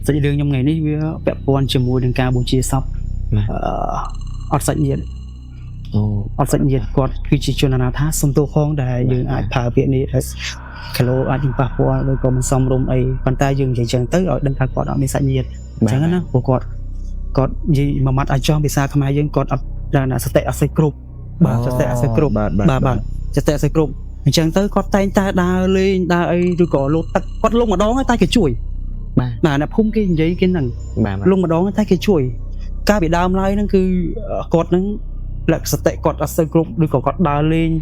Tại đường trong ngày này với bẹp quan chỉ mua đường ca bố chia sắp ọt sạch nhiệt ọt sạch nhiệt quạt khi chỉ cho nó thá xong tô khoang để dừng ai phá viện này kalau ai dừng phá qua rồi còn xong rôm ấy bàn tay dừng chạy chẳng tới ở đằng khác quạt đó mới sạch nhiệt chẳng hạn nó của quạt gì mà mặt ai cho bị xa không ai dừng quạt là nó sẽ tệ ở xây group bà sẽ tệ ở xây group bà sẽ tệ ở xây group chẳng tới quạt tay ta đa lên đa ấy rồi có lột tắt quạt lông ở đó tay cái chuỗi mà nạp khung cái giấy cái nằng lông ở đó tay cái chuỗi ca bị đam lại nó cứ quạt nó là sẽ tệ quạt ở xây group rồi có quạt đa lên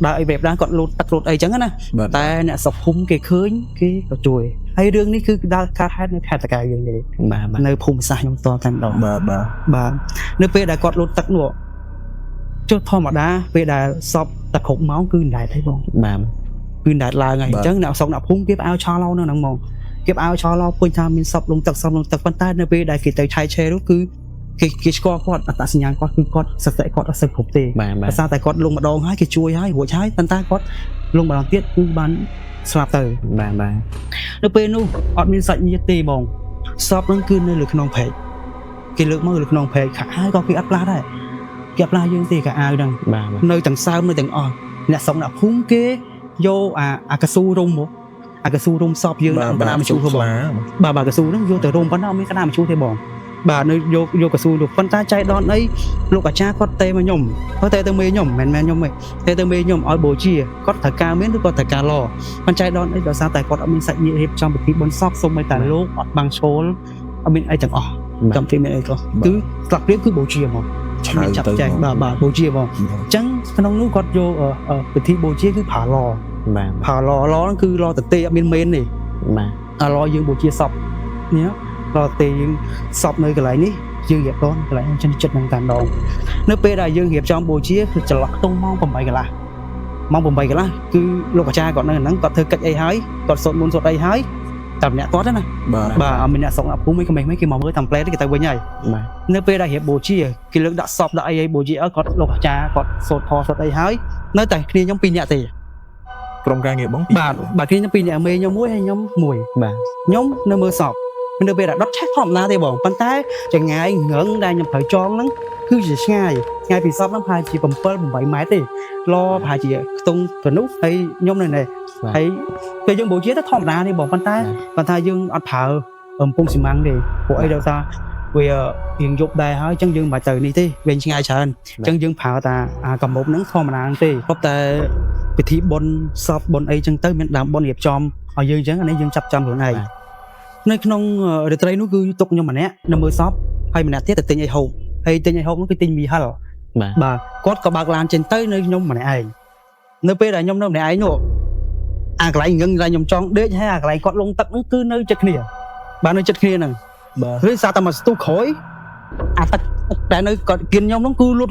đa ấy đẹp đang quạt lột tắt lột ấy chẳng hạn nè ta nè sọc khung cái khơi cái chuỗi hay đường ní cứ đa cắt hết nó khai tất cả như vậy nơi phun xa trong to thành đó bà nơi về đã quạt lột tắt nữa cho thò mà đá về đã sọc tật khủng máu cứ đại thấy không cứ đại là ngày chẳng nào xong nào khung kiếp áo cho lâu nữa nằm mòn kiếp áo cho lâu quên tham mình sọc lông tật quan tay nơi về đại kỳ tới thay che đó cứ cái con quạt ta sinh nhang quạt cứ quạt sạch quạt ở sân khủng tề sao tại quạt lông mà đòn hai cái chuối haiหัวtrái tan tay quạt lông mà đòn tiết cứ bán sạp từ nơi về nu ọt mình sạch như tề bồng sọc nó cứ nơi lực nòng phệ cái lực mơ lực nòng phệ khá hai có cái áp lá đấy kẹp la dương thì cả ai đằng nơi tầng sau nơi tầng nè sống là phúng kế vô cà su rung một cà su rung sọp dương là cái nào mà chú thôi bà cà su nó vô từ rung bắt đầu mới cái nào mà chú thôi bỏ bà nơi vô cà su được phân ta chạy đón ấy lúc cả cha có tê mà nhom có tê mê nhom men nhom mày tê mê nhom ở bồ chia có thở ca miếng có thở ca lò phân chạy đón ấy đó sao tại có ở mình sạch nhiệt hiệp trong một cái bốn sọp xong mấy tàn lúc bằng số ở bên ấy chẳng cầm phim này có cứ lặc riết cứ bồ chia mà chặt chẽ bà bố chia vào chẳng cái nông nước quạt vô ở cái bố chia cứ phá lò nó cứ lo từ tê ở bên này lo dương bố chia sập nhớ lo tê dương sập nơi cái này ní dương hiệp đó cái này chân chất năng tàn đòn nước pe đại dương hiệp trong bố chiaคือจะล็อกต้องมองผมไปกันละคือโลกcha cònนั้นcòn thơ cách ấy hái còn sốt muốn sốt ấy hái tầm nhẹ tốt đấy này bà mình đã sống ở cũng mấy cái màu mới tầm play cái tay với nhảy nơi về đại hiệp bố chia cái lượng đã sọp đại ấy bố chia có lục trà có sốt thò sốt ấy hái nơi tại kia nhóm pin nhẹ thì trong ca nghiệp bóng bà kia nhóm pin nhẹ mê nhóm muối hay nhóm mùi nhóm nơi mưa sọp nơi về đã đốt chắc thòm ra thì bỏ bàn tay chẳng ngại ngưỡng đây nhầm thời tròn lắm cứ chỉ ngay vì sọp lắm hai chỉ bầm phơi bầm bảy máy thì lo hai chỉ tung tuần nút hay nhóm này thấy cái dương bố chia nó thòm ra thì bỏ bàn tay dương ăn thở phun xi măng thì của ai đâu ta vì hiện dục đây hỏi chân dương bài từ này thì bên ngay sờn chân dương phở ta cầm một nắng thòm ra thì có ta bị thi bồn sọp bồn ấy chân tới miền Nam bồn hiệp chom ở dương chẳng anh ấy dương chập chăm rồi này nơi nông ở đây nó cứ tục nhưng mà nè nó mới sọp hay mình đã tiết từ tên nhảy hậu nó cái tên bị hal bà có bạc lan trên tới nơi nhom mà này nơi pe là nhom đâu này ấy nọ cái lại ngưng ra nhom tròn đế hay cái lại có lông tật nó cứ nơi chật kia bà nơi chật kia nè nơi sao ta mà tu khói tật tại nơi còn kiên nhom nó cứ luôn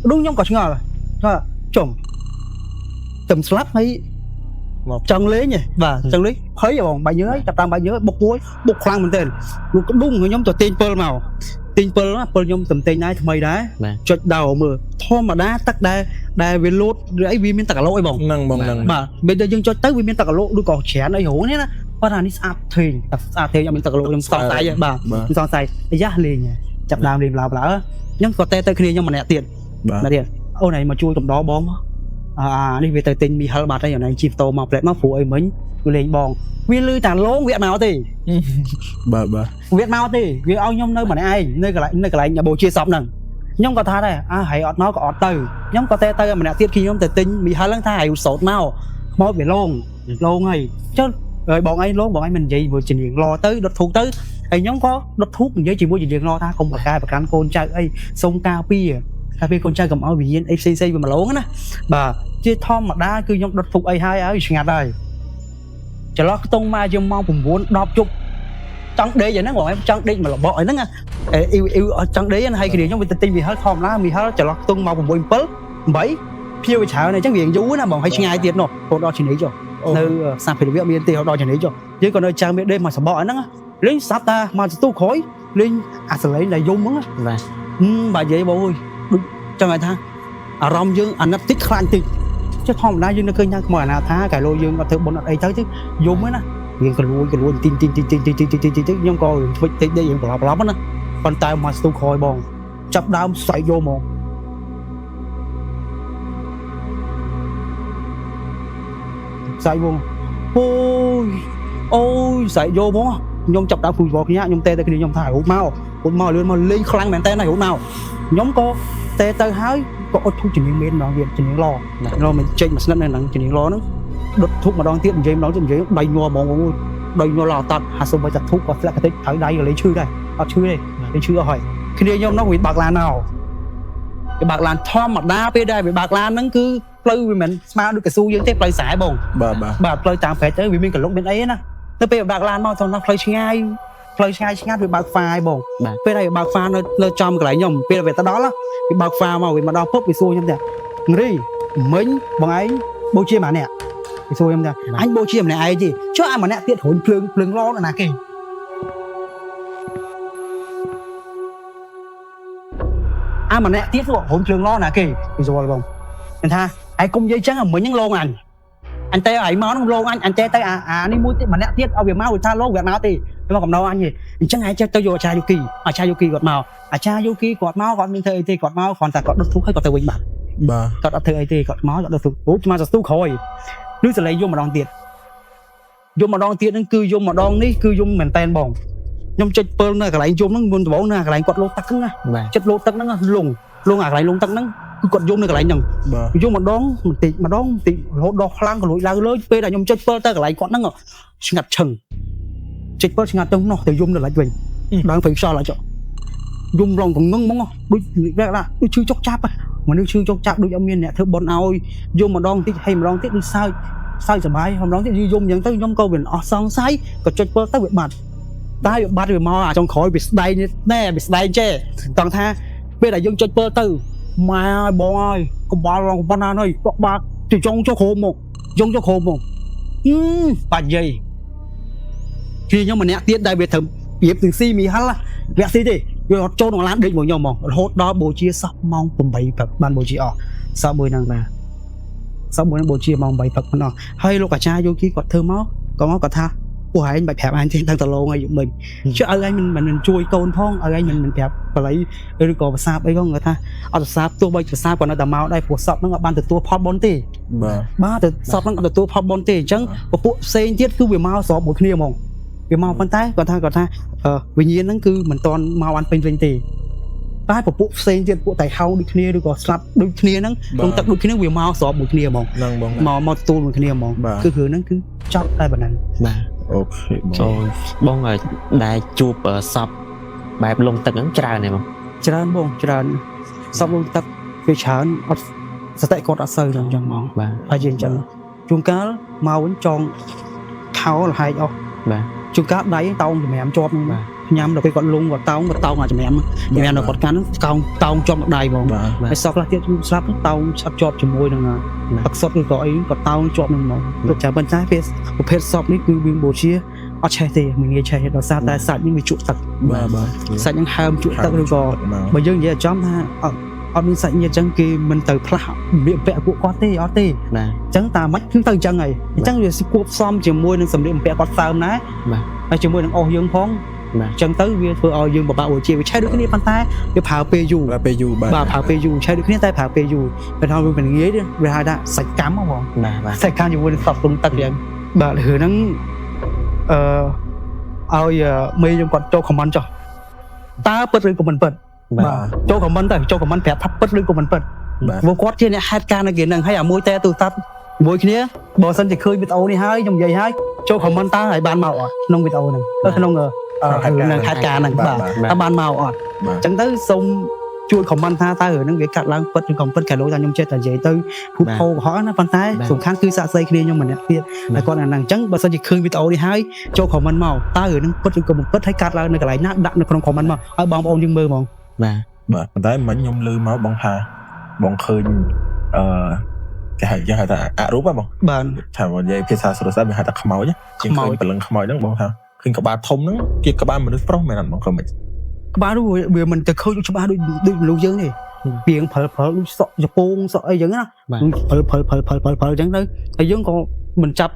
đúng nhom có ngờ rồi chồng tầm slap ấy chân lấy nhỉ và chân lấy thấy rồi bà nhớ tập tam bà nhớ bột muối bột khoang mình tên luôn có đúng người nhóm tụi tên pearl màu tên pearl á pearl nhóm tầm tên này mày đá chọi đầu mà thô mà đá tắc đá về lốt ấy vì miếng tắc lỗ ấy bỏng mà bây giờ dương cho tới vì miếng tắc lỗ đôi cỏ chén ấy hổ nhé qua ra đi sạp thuyền theo miếng tắc lỗ trong sòng tay vậy bà sòng tay giá liền nhỉ chặt đàm liền lào lỡ nhóm có tê tê kia nhưng mà nẹt tiền ô này mà chui trong đó bón đi về tới tỉnh bị hở bạt đây ở này chìm tàu mọc lại mắc phủ ấy mấy lên bòn viên lư tàn lố việt nào thì việt nào thì việt ao nhom nơi mà này nơi cái lại nhà bồ chia sọp nè nhom có tha đây hãy ọt nó có ọt từ nhom có tê mà nè tiếp khi nhom tới tỉnh bị hở lăng tha hãy sốt mau mau về lông này chứ rồi bọn anh mình gì vừa trình diện lo tới đốt thuốc tới hay nhóm có đốt thuốc với chỉ mua trình diện lo ta không phải và cán côn trai ấy sông cao pia cà phê con trai cầm áo viên FCC mà lố á bà chia thom mà đá cứ nhóm đột phục ai hai áo ngạt rồi chả lo cái tông ma chưa mau cùng muốn đọc chụp trắng đế vậy nó gọi em trắng đế mà là bội nó nha yêu trắng đế anh hay cái điều trong việc tin vì hết thom lá vì hết chả lo tông mau cùng muốn pớt bảy phiêu bị chảo này chắc viện dú nó bằng hay ngay tiền rồi còn đo chỉ lấy cho nơi sang phải biết miền tây họ đo chỉ lấy cho chứ còn nơi trang biết đêm mà sợ bội nó lính sát ta mà tu khói lính sẽ lấy này dung á bà vậy bố ơi cho người ta rong dương anh nó tích khăn thì chứ thòm đá dương nó khơi nhau mà nào thá cái lô dương có thử bốn ấy tới chứ dùng ấy nè dương cái lùi tin nhưng coi đây dương lắm á còn tay mà tu khôi bòn chập đám xoay vô một xoay vô ôi xoay vô bó nhông chập đám phùi vọt nhá nhông tê tê cái nhông thải hút mau lên khăn mèn tê này hút nào nhóm có tê tê hái có thuốc chỉ những bên đó việc chỉ những lo mình chơi mà sẵn này là chỉ những lo nữa đốt thuốc mà đón tiếp mình nó chỉ đầy nhua mong đầy nhua lò tạt hạt sông bây giờ thuốc có lại cái thấy đây lấy chư đây ở chư đây lấy chư hỏi khi đi nhóm nó bị bạc lan nào cái bạc lan thom mặt đá bên đây bị bạc lan nó cứ plei vì mình mà được cái xu dưới thế plei sải bồng bà plei tạm phải tới vì mình cả lúc bên ấy nè nó bây giờ bạc lan mau thằng nó plei ngay với bạc phai bồng bên đây bạc pha nó trong cái lại nhom bây giờ về tới đó là cái bạc pha màu vì mà đau phốt bị xui như thế đi mình bằng ấy bố chia mà nè bị xui em thế anh bố chia mà này ai gì cho ai mà nè tiết hồn phường lo là kì ai mà nè tiết hồn phường lo là kì bị rồi bồng anh tha ai công dây trắng là mới những lô anh tê ấy máu nó lô anh tê tay đi mua mà nè tiết ao việc máu người ta lô việc máu thì nó còn đâu anh gì chẳng ai cho tôi vô cha Yuki gọt màu cha Yuki gọt máu gọt mình thề thì gọt máu còn ta gọt đốt thuốc hay gọt tây bình bạc gọt đốt thề thì gọt máu gọt đốt thuốc ủa mà sao khôi nước sẽ lấy vô mà đòn tiền nó cứ vô mà đòn ní cứ vô mình tên bồng nhom chết pơn này cái lại vô nó buồn bổ này cái lại gọt lô tắc á chết lô tắc nó lùng à cái lại lùng tắc nó cứ gọt vô này cái lại nhầm vô mà đón lỗ đo khlang cái lối lao lối pe là nhom chết pơn ta cái lại gọt nó ngặt chừng chết bớt ngặt trong nó thì dùng được lại mình đang phải sao lại cho dùng lòng còn ngưng mong đôi là đôi chưa chóc cháp mà đôi chưa chóc cháp đôi ông miên nè thưa bọn ao dùng mà đong tích hay mà đong tích đi sai thoải mái không đong tích đi dùng những tới nhóm câu biển xong sai còn chết bớt tới bị bạt tai bị bạt bị mò trong khói bị đầy nè bị đầy che toàn tha bây giờ dùng chết bớt từ mà boy có ba lòng banana này có ba thì trong cho khô một dùng cho khô một bạn gì khi nhóm mình nè tiết đại biệt thầm biết từ si mì hắn là vẽ gì thì rồi cho nó làm định một nhau mỏng hốt đó bố chia sắp mong cùng bảy vật ban bố chia ở sau buổi năng là sau buổi bố chia mong bảy vật nó hay lúc cả cha vô kia quạt thơ máu có máu cả tha của anh bạch hẹp anh trên thằng tờ lô ngay dụng mình chứ ở anh mình chui tôn phong ở anh mình hẹp và lấy rồi còn xa bây con người ta ở xa tua bây giờ xa còn nó tầm máu đây của sọp nó ban từ tua pop bốn tỷ ba từ sọp nó từ tua pop bốn tỷ chẳng của bộ xây tiết cứ bị máu sọp một kia mong vì màu phân tái còn tha vì nhiên nó cứ mình toàn màu ăn pin tì tái của bộ xây trên bộ tài khâu được kia được có slap được kia nó không tập được kia nó vì màu xóa một kia màu tu một kia màu cứ nó cứ chót tay bản năng ok bông rồi đại chụp ở sập bài lông tật ấn trà này mà tràn bông tràn sập lông tật về chán sẽ tại con đã sơi rồi chẳng màu ai trên chân chúng cá màu vẫn tròn khao là hai đâu chúng cá đấy tao thì mẹ em cho nhắm được cái con lung và tao là cho mẹ em nó còn cắn tao cho một đầy vào cái sau là tiếp sắp tao sắp cho môi được là bác sọt được gọi còn tao cho mình nó được trả bên trái một pet shop này cứ biến bố chia ở chạy thì mình nghe chạy nó xa tại sạch những bị trụ tật sạch những ham trụ tật được rồi bây giờ vậy chóm ha ở bên sạch như chẳng kia mình từ phá miệng vẽ của con tê chẳng ta mắt chúng ta chẳng này chẳng là sẽ cuộn xóm chỉ môi nên sầm miệng vẽ con sao ná ai chỉ môi đang ô dương phong chẳng tới vì vừa ô dương bảo buổi chiều chạy được cái này bàn tay cái pháo pê dù bà pháo pê dù chạy được cái tay pháo pê dù bên thôi mình nghĩ đi về hai đã sạch cám không sạch cám chỉ môi sập tung tật liền bà hứa nắng ôi mây trong con trâu không ăn cho ta bớt lên của mình bớt cho của mình cho của mình phép thấp bớt lên của mình bớt vô quát trên này hai can này kia nằng hay môi te từ tắt môi kia bò sân thì khơi bị tàu đi hai trong giày hai cho của mình ta lại ban màu nông bị tàu này có nông ngờ hai can này ta ban màu chẳng tới sông chuiของมันta ở những cái cạn lang bớt còn bớt cả lối ra nhung chết là dễ tới hút khô khó nó bàn tay dùng kháng cứ xạ dây kia nhưng mà nè là con là nàng trắng bờ sân chỉ khơi bị tàu đi hai choของมันmàu ta ở những bớt còn một bớt thấy cạn lang này cái lại nát đặng nó cònของมันmàu ở bong bong nhưng mơ mong bàn tay mình nhung lư máu bong hà bong khơi cái hai ta rút á bong thằng mà dây phía xa sửa sang bị hai ta khmoi nhá nhưng khơi bị lần khmoi đó bong thằng khi các bạn thông nó kia các bạn mình nó pro mày làm bong khơi mình các bạn bây giờ mình từ khơi cho ba đôi lục dương này ពីងផលសក់ជពងសក់អីចឹងណាផលចឹងទៅហើយយើងក៏មិនចាប់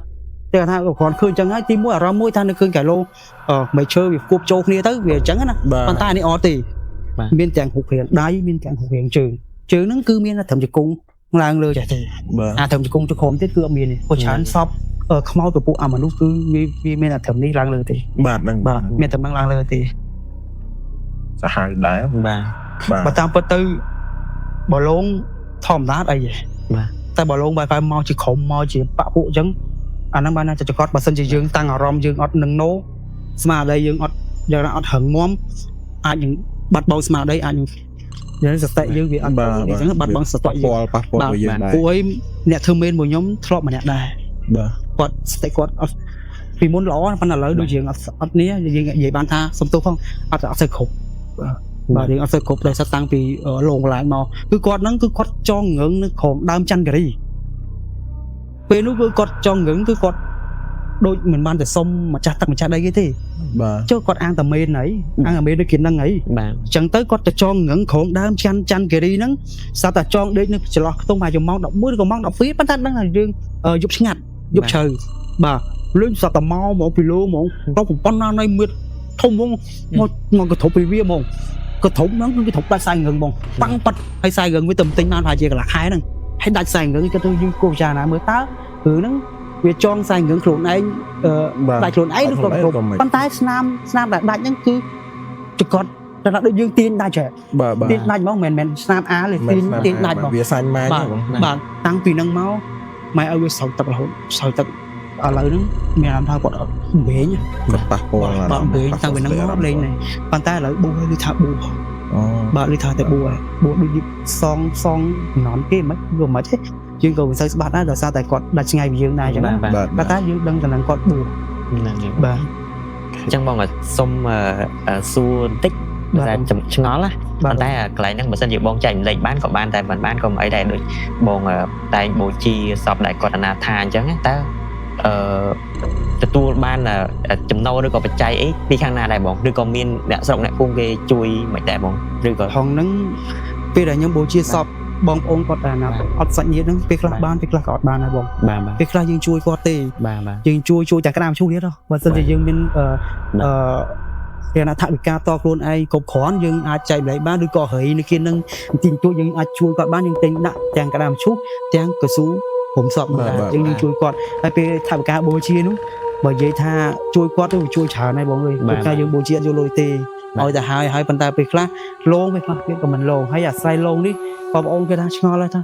តែថាគ្រាន់ឃើញចឹងហើយទីមួយអារម្មណ៍មួយថានៅឃើញកាឡូមិនឈើវាគប់ចូលគ្នាទៅវាចឹងណាប៉ុន្តែនេះអត់ទេមានទាំងរូបរាងដៃមានទាំងរូបរាងជើងហ្នឹងគឺមានត្រឹមជង្គង់ឡើងលើចេះទេអាត្រឹមជង្គង់ទៅក្រោមទៀតគឺអត់មានទេព្រោះច្រើនសពខ្មោចពពួកអាមនុស្សគឺវាមានអាត្រឹមនេះឡើងលើទេបាទហ្នឹងបាទមានតែឡើងលើទេសាហាវដែរបាទតាមពិតទៅបលងធម្មតាអីទេបាទតែបលងបែរមកជាក្រុមមកជាបពួកអញ្ចឹងអាហ្នឹងបានថាចកត់បើសិនជាយើងតាំងអារម្មណ៍យើងអត់នឹងណូស្មារតីយើងអត់យ៉ាងណាអត់ហឹងមាំអាចនឹងបាត់បង់ស្មារតីអាចនឹងយើងសតិយើងវាអត់អញ្ចឹងបាត់បង់សតិយើងប៉ះពាល់យើងដែរពួកអីអ្នកធ្វើមេនរបស់ខ្ញុំធ្លាប់ម្នាក់ដែរបាទគាត់សតិគាត់អត់ពីមុនល្អប៉ុន្តែឥឡូវដូចយើងអត់នេះយើងនិយាយបានថាសំទោសផងអត់សូវគ្រប់បាទយើងអត់សូវគ្រប់ដោយសារតាំងពីលងឡើងមកគឺគាត់ហ្នឹងគឺគាត់ចងងឹងនៅក្រោមដើមច័ន្ទគិរីពេលនោះគឺគាត់ចងងឹងគឺគាត់ដូចមិនបានតែសុំម្ចាស់ទឹកម្ចាស់ដីគេទេបាទចុះគាត់អាងតែមេនហើយអាងតែមេនដូចគេហ្នឹងហើយបាទអញ្ចឹងទៅគាត់ទៅចងងឹងក្រោមដើមច័ន្ទគិរីហ្នឹងស្រាប់តែចងដេកនៅចន្លោះខ្ទង់មកម៉ោង11ឬក៏ម៉ោង12ប៉ុន្តែដឹងថាយើងយប់ឆ្ងាត់យប់ជ្រៅបាទលឿនស្រាប់តែមកពីលោហ្មងទៅប្រព័ន្ធណានៃមៀតធំហ្មងមកកធប់ពីវាហ្មងកធប់ហ្នឹងគឺធប់ដាច់ខ្សែងងឹងហ្មងប៉ាំងប៉ាត់ហើយខ្សែងងឹងវាទៅទិញបានប្រហែលជាកន្លះខែហ្នឹងហើយដាច់ខ្សែងងឹងក៏ទៅយើងគោពិចារណាមើលតើគឺហ្នឹងវាចងខ្សែងងឹងខ្លួនឯងដាច់ខ្លួនឯងឬក៏ប៉ុន្តែស្នាមដែលដាច់ហ្នឹងគឺចកត់តែដូចយើងទាញដាច់ហ៎ទាញដាច់ហ្មងមិនស្នាមអាលទេទាញដាច់ហ្មងវាសាញ់ម៉ែបាទតាំងពីហ្នឹងមកម៉ែឲ្យវាស្រោចទឹករហូតស្រោចទឹកឥឡូវហ្នឹងមានអារម្មណ៍ថាគាត់អត់វិញគាត់ប៉ះពាល់បាទវិញតាំងពីហ្នឹងមកអត់លេងទេប៉ុន្តែឥឡូវប៊ូហើយគឺថាប៊ូបាទឬថាតែប៊ូហើយប៊ូដូចសងណនគេមិនវាមិនទេយើងក៏មិនសូវស្បាត់ដែរដោយសារតែគាត់ដាច់ឆ្ងាយពីយើងដែរចឹងណាប៉ុន្តែយើងដឹងតែនឹងគាត់ប៊ូហ្នឹងហើយបាទអញ្ចឹងបងសុំសួរបន្តិចតែឆ្ងល់ណាប៉ុន្តែកន្លែងហ្នឹងបើសិនជាបងចែកម្លេចបានក៏បានតែមិនបានក៏មិនអីដែរដូចបងតែងបូជាសពដែលគាត់អនាថាអញ្ចឹងតើទទួលបានចំណូលឬក៏បច្ច័យអីពីខាងណាដែរបងឬក៏មានអ្នកស្រុកអ្នកភូមិគេជួយមិនដែរបងឬក៏ហងហ្នឹងពេលដែលខ្ញុំបូជាសពបងប្អូនគាត់តែណាអត់សាច់ញាតិហ្នឹងពេលខ្លះបានពេលខ្លះក៏អត់បានដែរបងបាទពេលខ្លះយើងជួយគាត់ទេបាទយើងជួយតែក្តាមឈូសទៀតហ៎បើសិនជាយើងមានគេថាថវិកាតខ្លួនឯងគ្រប់គ្រាន់យើងអាចចែកម្លែកបានឬក៏ហីនៅគេនឹងទីទួយើងអាចជួយគាត់បានយើងទិញដាក់ទាំងក្តាមឈូសទាំងកស៊ូព្រមសពយើងជួយគាត់ហើយពេលថវិកាបូជានោះបើនិយាយថាជួយគាត់ទៅជួយច្រើនហើយបងអើយពេលខ្លះយើងបូជាអត់យកលុយទេឲ្យតែហើយប៉ុន្តែពេលខ្លះលងពេលខ្លះទៀតក៏មិនលងហើយអាស្រ័យលងនេះបងប្អូនគេថាឆ្ងល់ហើយថា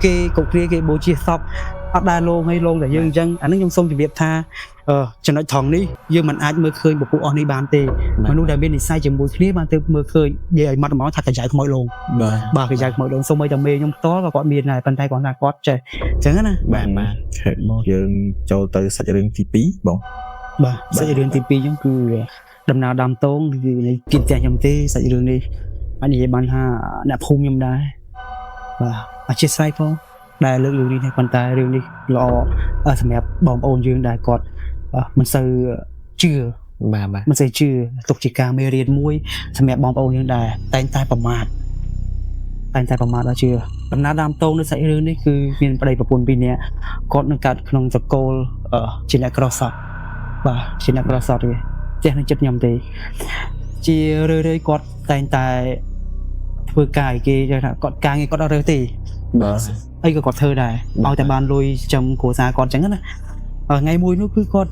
គេគ្រប់គ្រាគេបូជាសពអត់ដែរលងហើយលងតែយើងអញ្ចឹងអានេះខ្ញុំសូមជម្រាបថាចំណុចថងនេះយើងមិនអាចមើលឃើញពពួកអស់នេះបានទេមនុស្សដែលមាននិស្ស័យជាមួយគ្នាបានទៅមើលឃើញនិយាយឲ្យម៉ាត់មកថាកញ្ចៅខ្មោចលងបាទកញ្ចៅខ្មោចលងសូម្បីតែមេខ្ញុំផ្ទាល់ក៏គាត់មានដែរប៉ុន្តែគាត់ថាគាត់ចេះអញ្ចឹងណាបាទយើងចូលទៅសាច់រឿងទី2បងបាទសាច់រឿងទី2អញ្ចឹងគឺដំណើរដើមតងគឺនៃគិតផ្ទះខ្ញុំទេសាច់រឿងនេះអាចនិយាយបានថាអ្នកភូមិខ្ញុំដែរបាទអធិស្ឋានផងដែលលើករឿងនេះប៉ុន្តែរឿងនេះល្អសម្រាប់បងប្អូនយើងដែលគាត់មិនសូវជឿបាទមិនសូវជឿទុកជាការមេរៀនមួយសម្រាប់បងប្អូនយើងដែលតែងតែប្រមាថដល់ជឿដំណើរដើមតងនៅសាច់រឿងនេះគឺមានប្តីប្រពន្ធ2នាក់គាត់នឹងកើតក្នុងសកលជាអ្នកក្រសត់បាទជាអ្នកក្រសត់ទេចេះនឹងចិត្តខ្ញុំទេជារឿយៗគាត់តែងតែធ្វើការឲ្យគេថាគាត់ការងារគាត់អត់រើសទេបាទអីក៏គាត់ធ្វើដែរឲ្យតែបានលុយចំគ្រួសារគាត់អញ្ចឹងណាថ្ងៃមួយនោះគឺគាត់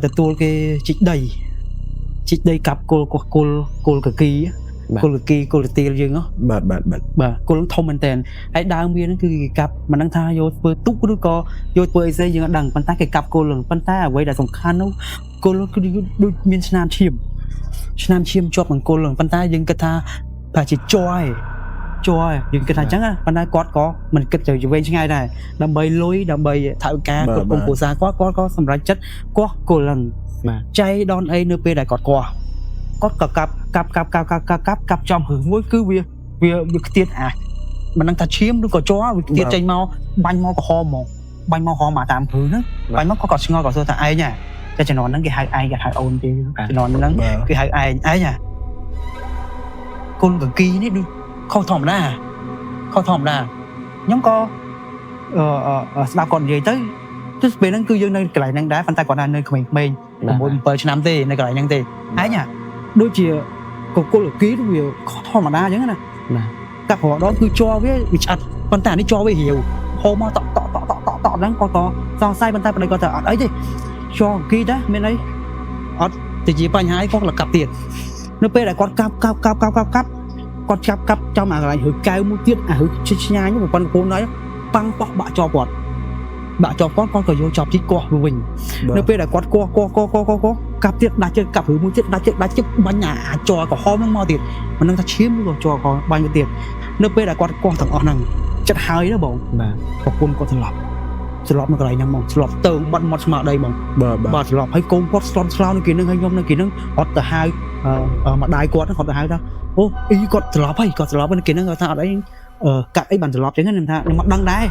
ទទួលគេជីកដីកាប់គល់កគីគល់ទាលយើងហ៎បាទគល់ធំមែនតើហើយដើមវាហ្នឹងគឺគេកាប់មិនដឹងថាយកធ្វើទុកឬក៏យកធ្វើអីផ្សេងយើងអត់ដឹងប៉ុន្តែគេកាប់គល់ហ្នឹងប៉ុន្តែអ្វីដែលសំខាន់នោះគល់គឺដូចមានឆ្នាំឈាមជាប់នឹងគល់ហ្នឹងប៉ុន្តែយើងគិតថាប្រហែលជាជ័យយើងគិតថាអញ្ចឹងប៉ុន្តែគាត់ក៏មិនគិតទៅវែងឆ្ងាយដែរដើម្បីលុយដើម្បីថវិកាគ្រប់គ្រងគ្រួសារគាត់ក៏សម្រេចចិត្តគោះគល់ហ្នឹងចៃដនអីនៅពេលដែលគាត់ក៏កាប់ចំហឺមួយគឺវាខ្ទៀតអាមិនដឹងថាឈាមឬក៏ជ័រវាខ្ទៀតចេញមកបាញ់មកក្រហមមកបាញ់មកក្រហមមកតាមហឺហ្នឹងបាញ់មកក៏ឆ្ងល់ក៏សួរថាឯងតែជំនាន់ហ្នឹងគេហៅឯងគេហៅអូនទេជំនាន់ហ្នឹងគេហៅឯងគល់កគីនេះដូច ខុសធម្មតាខ្ញុំក៏ស្ដាប់គាត់និយាយទៅទិសពេលហ្នឹងគឺយើងនៅកន្លែងហ្នឹងដែរប៉ុន្តែគាត់ថានៅក្មេងៗ6 7ឆ្នាំទេនៅកន្លែងហ្នឹងទេឯងដូចជាកុលគីវាខុសធម្មតាអញ្ចឹងណាកាប់រដងគឺជាប់វាឆ្អិតប៉ុន្តែនេះជាប់វារាវហូរមកតហ្នឹងគាត់ក៏សង្ស័យប៉ុន្តែប្តីគាត់ថាអត់អីទេជាប់គីដែរមានអីអត់ទៅជាបញ្ហាអីគាត់កាប់ទៀតនៅពេលដែលគាត់កាប់គាត់ចាប់កាប់ចំអាកន្លែងហើយកៅមួយទៀតអាហើឆ្ងាញ់ប្រព័ន្ធខ្លួនហើយប៉ាំងប៉ោះបាក់ជាប់គាត់គាត់ក៏យកចប់ជីកកោះវិញនៅពេលដែលគាត់កោះកាប់ទៀតដាច់ជើងកាប់ឬមួយទៀតដាច់ជើងបាញ់អាចរក្រហមហ្នឹងមកទៀតមិនដឹងថាឈាមឬក៏ចរក៏បាញ់ទៅទៀតនៅពេលដែលគាត់កោះទាំងអស់ហ្នឹងចិត្តហើយណាបងបាទប្រពន្ធគាត់ស្លាប់នៅកន្លែងហ្នឹងមកស្លាប់ទៅបាត់មាត់ស្មារតីបងបាទស្លាប់ហើយកូនគាត់ស្លន់ស្លោនៅគេហ្នឹងហើយខ្ញុំនៅគេហ្នឹងអត់ទៅហៅម្ដាយគាត់គាត់ទៅហៅថាអូអីគាត់ស្លាប់នៅគេហ្នឹងគាត់ថាអត់អីកាត់អីបានស្លាប់ចឹងខ្ញុំថាខ្ញុំមិនដឹងដែរ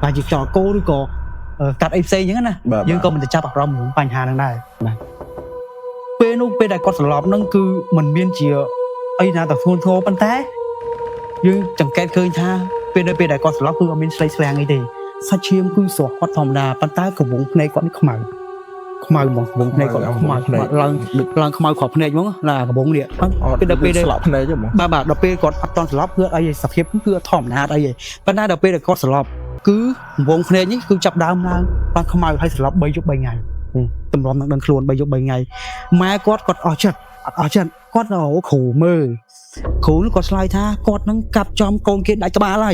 បើជាចោលគោឬក៏កាត់អីផ្សេងចឹងណាយើងក៏មិនទៅចាប់អារម្មណ៍នឹងបញ្ហាហ្នឹងដែរបាទពេលនោះពេលដែលគាត់ស្លាប់ហ្នឹងគឺมันមានជាអីណាតែធ្ងន់ធ្ងរប៉ុន្តែយើងចង្កេតឃើញថាពេលដែលគាត់ស្លាប់គឺអត់មានស្លេកស្លាំងអីទេសាច់ឈាមគឺស្រស់គាត់ធម្មតាប៉ុន្តែកំងភ្នែកគាត់នេះខ្មៅហ្មងកំងភ្នែកគាត់ខ្មៅឡើងខ្មៅគ្រាប់ភ្នែកហ្មងណាកំងនេះពេលស្លាប់ភ្នែកហ្មងបាទដល់ពេលគាត់អត់តន់ស្លាប់គឺអីសភាពគឺធម្មតាអីទេប៉ុន្តែដល់ពេលដែលគាត់ស្លាប់គឺកំងភ្នែកនេះគឺចាប់ដើមឡើងបានខ្មៅហើយស្លាប់3យប់3ថ្ងៃតម្រាំនឹងដឹងខ្លួន3យប់3ថ្ងៃម៉ែគាត់អស់ចិត្តគាត់ទៅគ្រូមើលគ្រូនោះគាត់ឆ្លើយថាគាត់នឹងកាប់ចំកូនគេដាច់ក្បាលហើយ